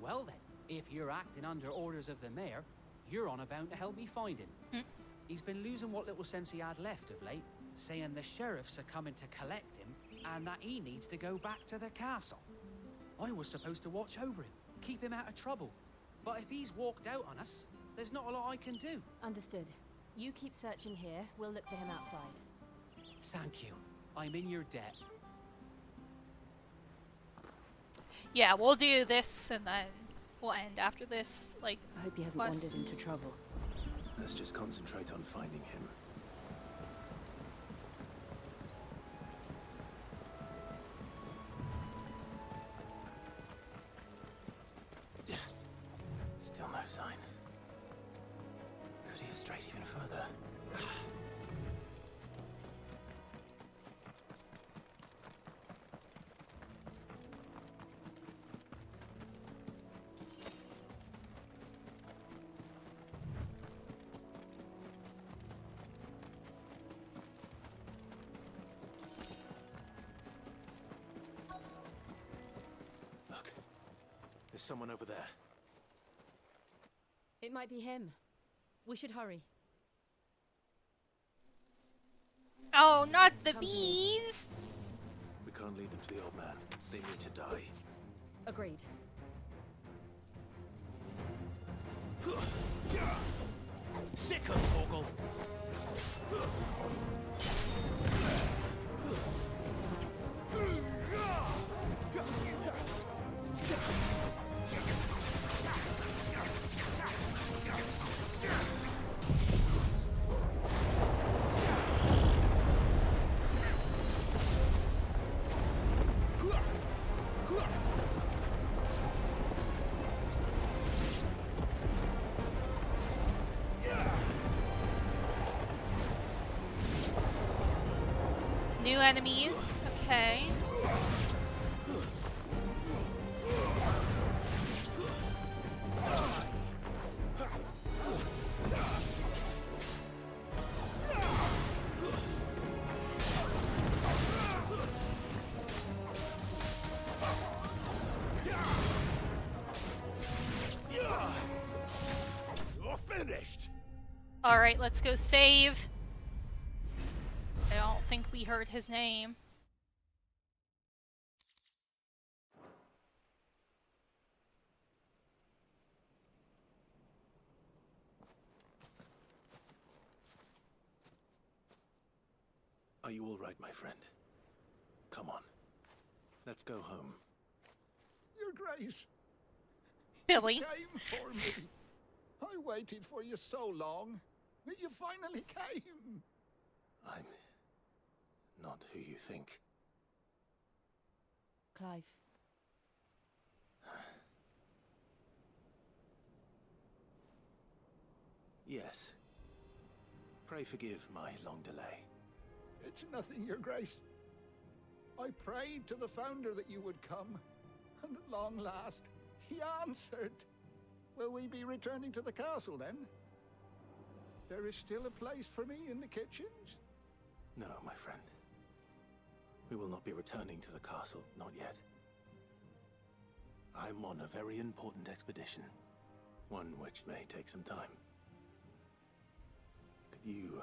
Well then, if you're acting under orders of the mayor, you're on about to help me find him. He's been losing what little sense he had left of late, saying the sheriffs are coming to collect him and that he needs to go back to the castle. I was supposed to watch over him, keep him out of trouble. But if he's walked out on us, there's not a lot I can do. Understood. You keep searching here, we'll look for him outside. Thank you. I'm in your debt. Yeah, we'll do this and then we'll end after this. Like, I hope he hasn't wandered into trouble. Let's just concentrate on finding him. Still no sign. Could he have strayed even further? Look, there's someone over there. It might be him. We should hurry. Oh, not the bees! We can't lead them to the old man. They need to die. Agreed. Sick of Torgal! New enemies. Okay. You're finished. Alright, let's go save. I don't think we heard his name. Are you all right, my friend? Come on. Let's go home. Your Grace. Billy. You came for me. I waited for you so long, but you finally came. I'm not who you think. Clive. Yes. Pray forgive my long delay. It's nothing, Your Grace. I prayed to the Founder that you would come, and at long last, he answered. Will we be returning to the castle, then? There is still a place for me in the kitchens? No, my friend. We will not be returning to the castle, not yet. I'm on a very important expedition, one which may take some time. Could you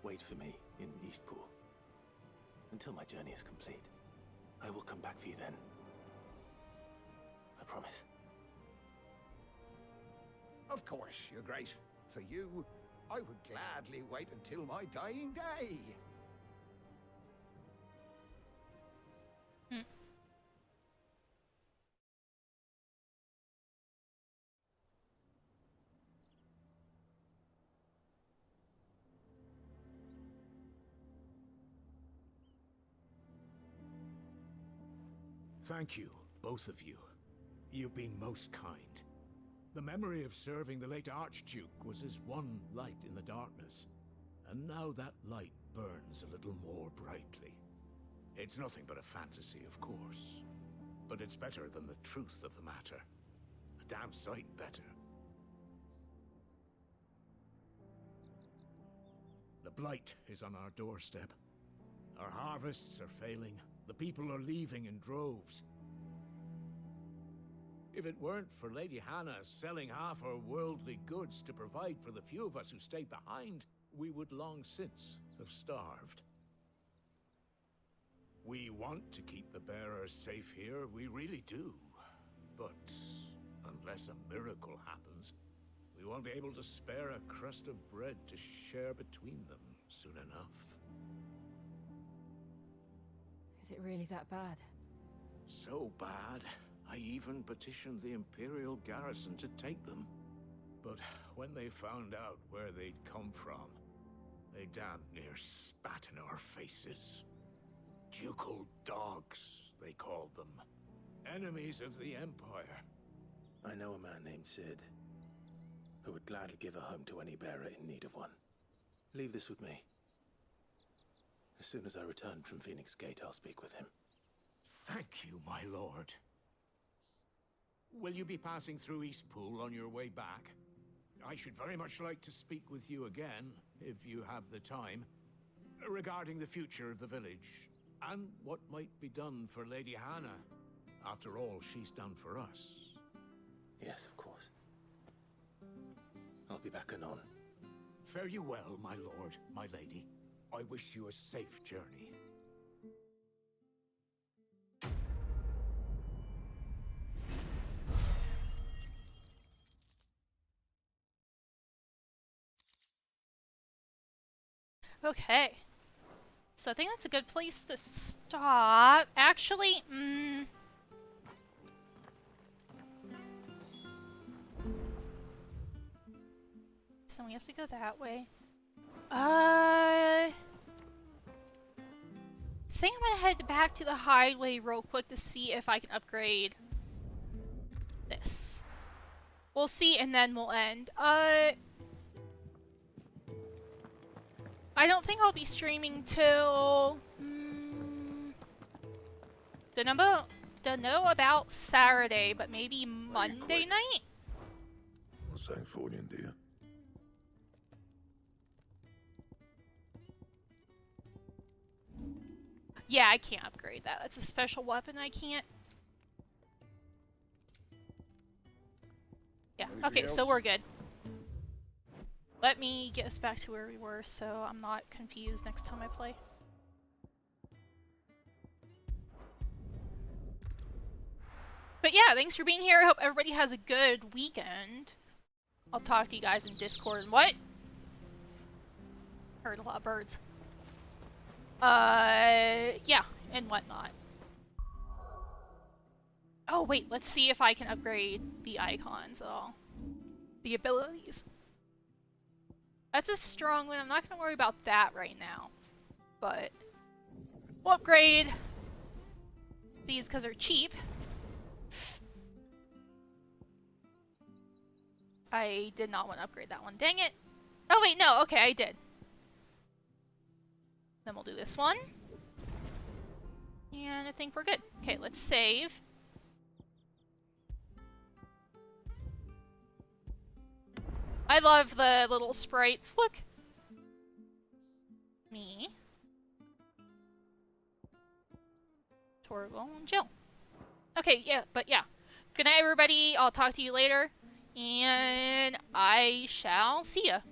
wait for me in Eastpool until my journey is complete? I will come back for you then. I promise. Of course, Your Grace. For you, I would gladly wait until my dying day. Thank you, both of you. You've been most kind. The memory of serving the late Archduke was as one light in the darkness, and now that light burns a little more brightly. It's nothing but a fantasy, of course, but it's better than the truth of the matter. A damn sight better. The blight is on our doorstep. Our harvests are failing. The people are leaving in droves. If it weren't for Lady Hannah selling half her worldly goods to provide for the few of us who stayed behind, we would long since have starved. We want to keep the bearers safe here, we really do. But unless a miracle happens, we won't be able to spare a crust of bread to share between them soon enough. Is it really that bad? So bad, I even petitioned the Imperial garrison to take them. But when they found out where they'd come from, they damn near spat in our faces. Ducal dogs, they called them. Enemies of the Empire. I know a man named Sid, who would gladly give a home to any bearer in need of one. Leave this with me. As soon as I return from Phoenix Gate, I'll speak with him. Thank you, my lord. Will you be passing through Eastpool on your way back? I should very much like to speak with you again, if you have the time, regarding the future of the village, and what might be done for Lady Hannah, after all she's done for us. Yes, of course. I'll be back anon. Fare you well, my lord, my lady. I wish you a safe journey. Okay. So I think that's a good place to stop. Actually, so we have to go that way. I think I'm gonna head back to the highway real quick to see if I can upgrade this. We'll see, and then we'll end. I don't think I'll be streaming till don't know about Saturday, but maybe Monday night. What's that for you, dear? Yeah, I can't upgrade that. That's a special weapon I can't. Yeah, Anything okay, so else? we're good. Let me get us back to where we were so I'm not confused next time I play. But yeah, thanks for being here. I hope everybody has a good weekend. I'll talk to you guys in Discord. What? Heard a lot of birds. Yeah, and whatnot. Oh wait, let's see if I can upgrade the icons at all. The abilities. That's a strong one. I'm not gonna worry about that right now. But we'll upgrade these because they're cheap. I did not want to upgrade that one. Dang it. Oh wait, no. Okay, I did. Then we'll do this one. And I think we're good. Okay, let's save. I love the little sprites. Look. Me. Torval and Jill. Okay, yeah, but yeah. Good night, everybody. I'll talk to you later. And I shall see ya. Good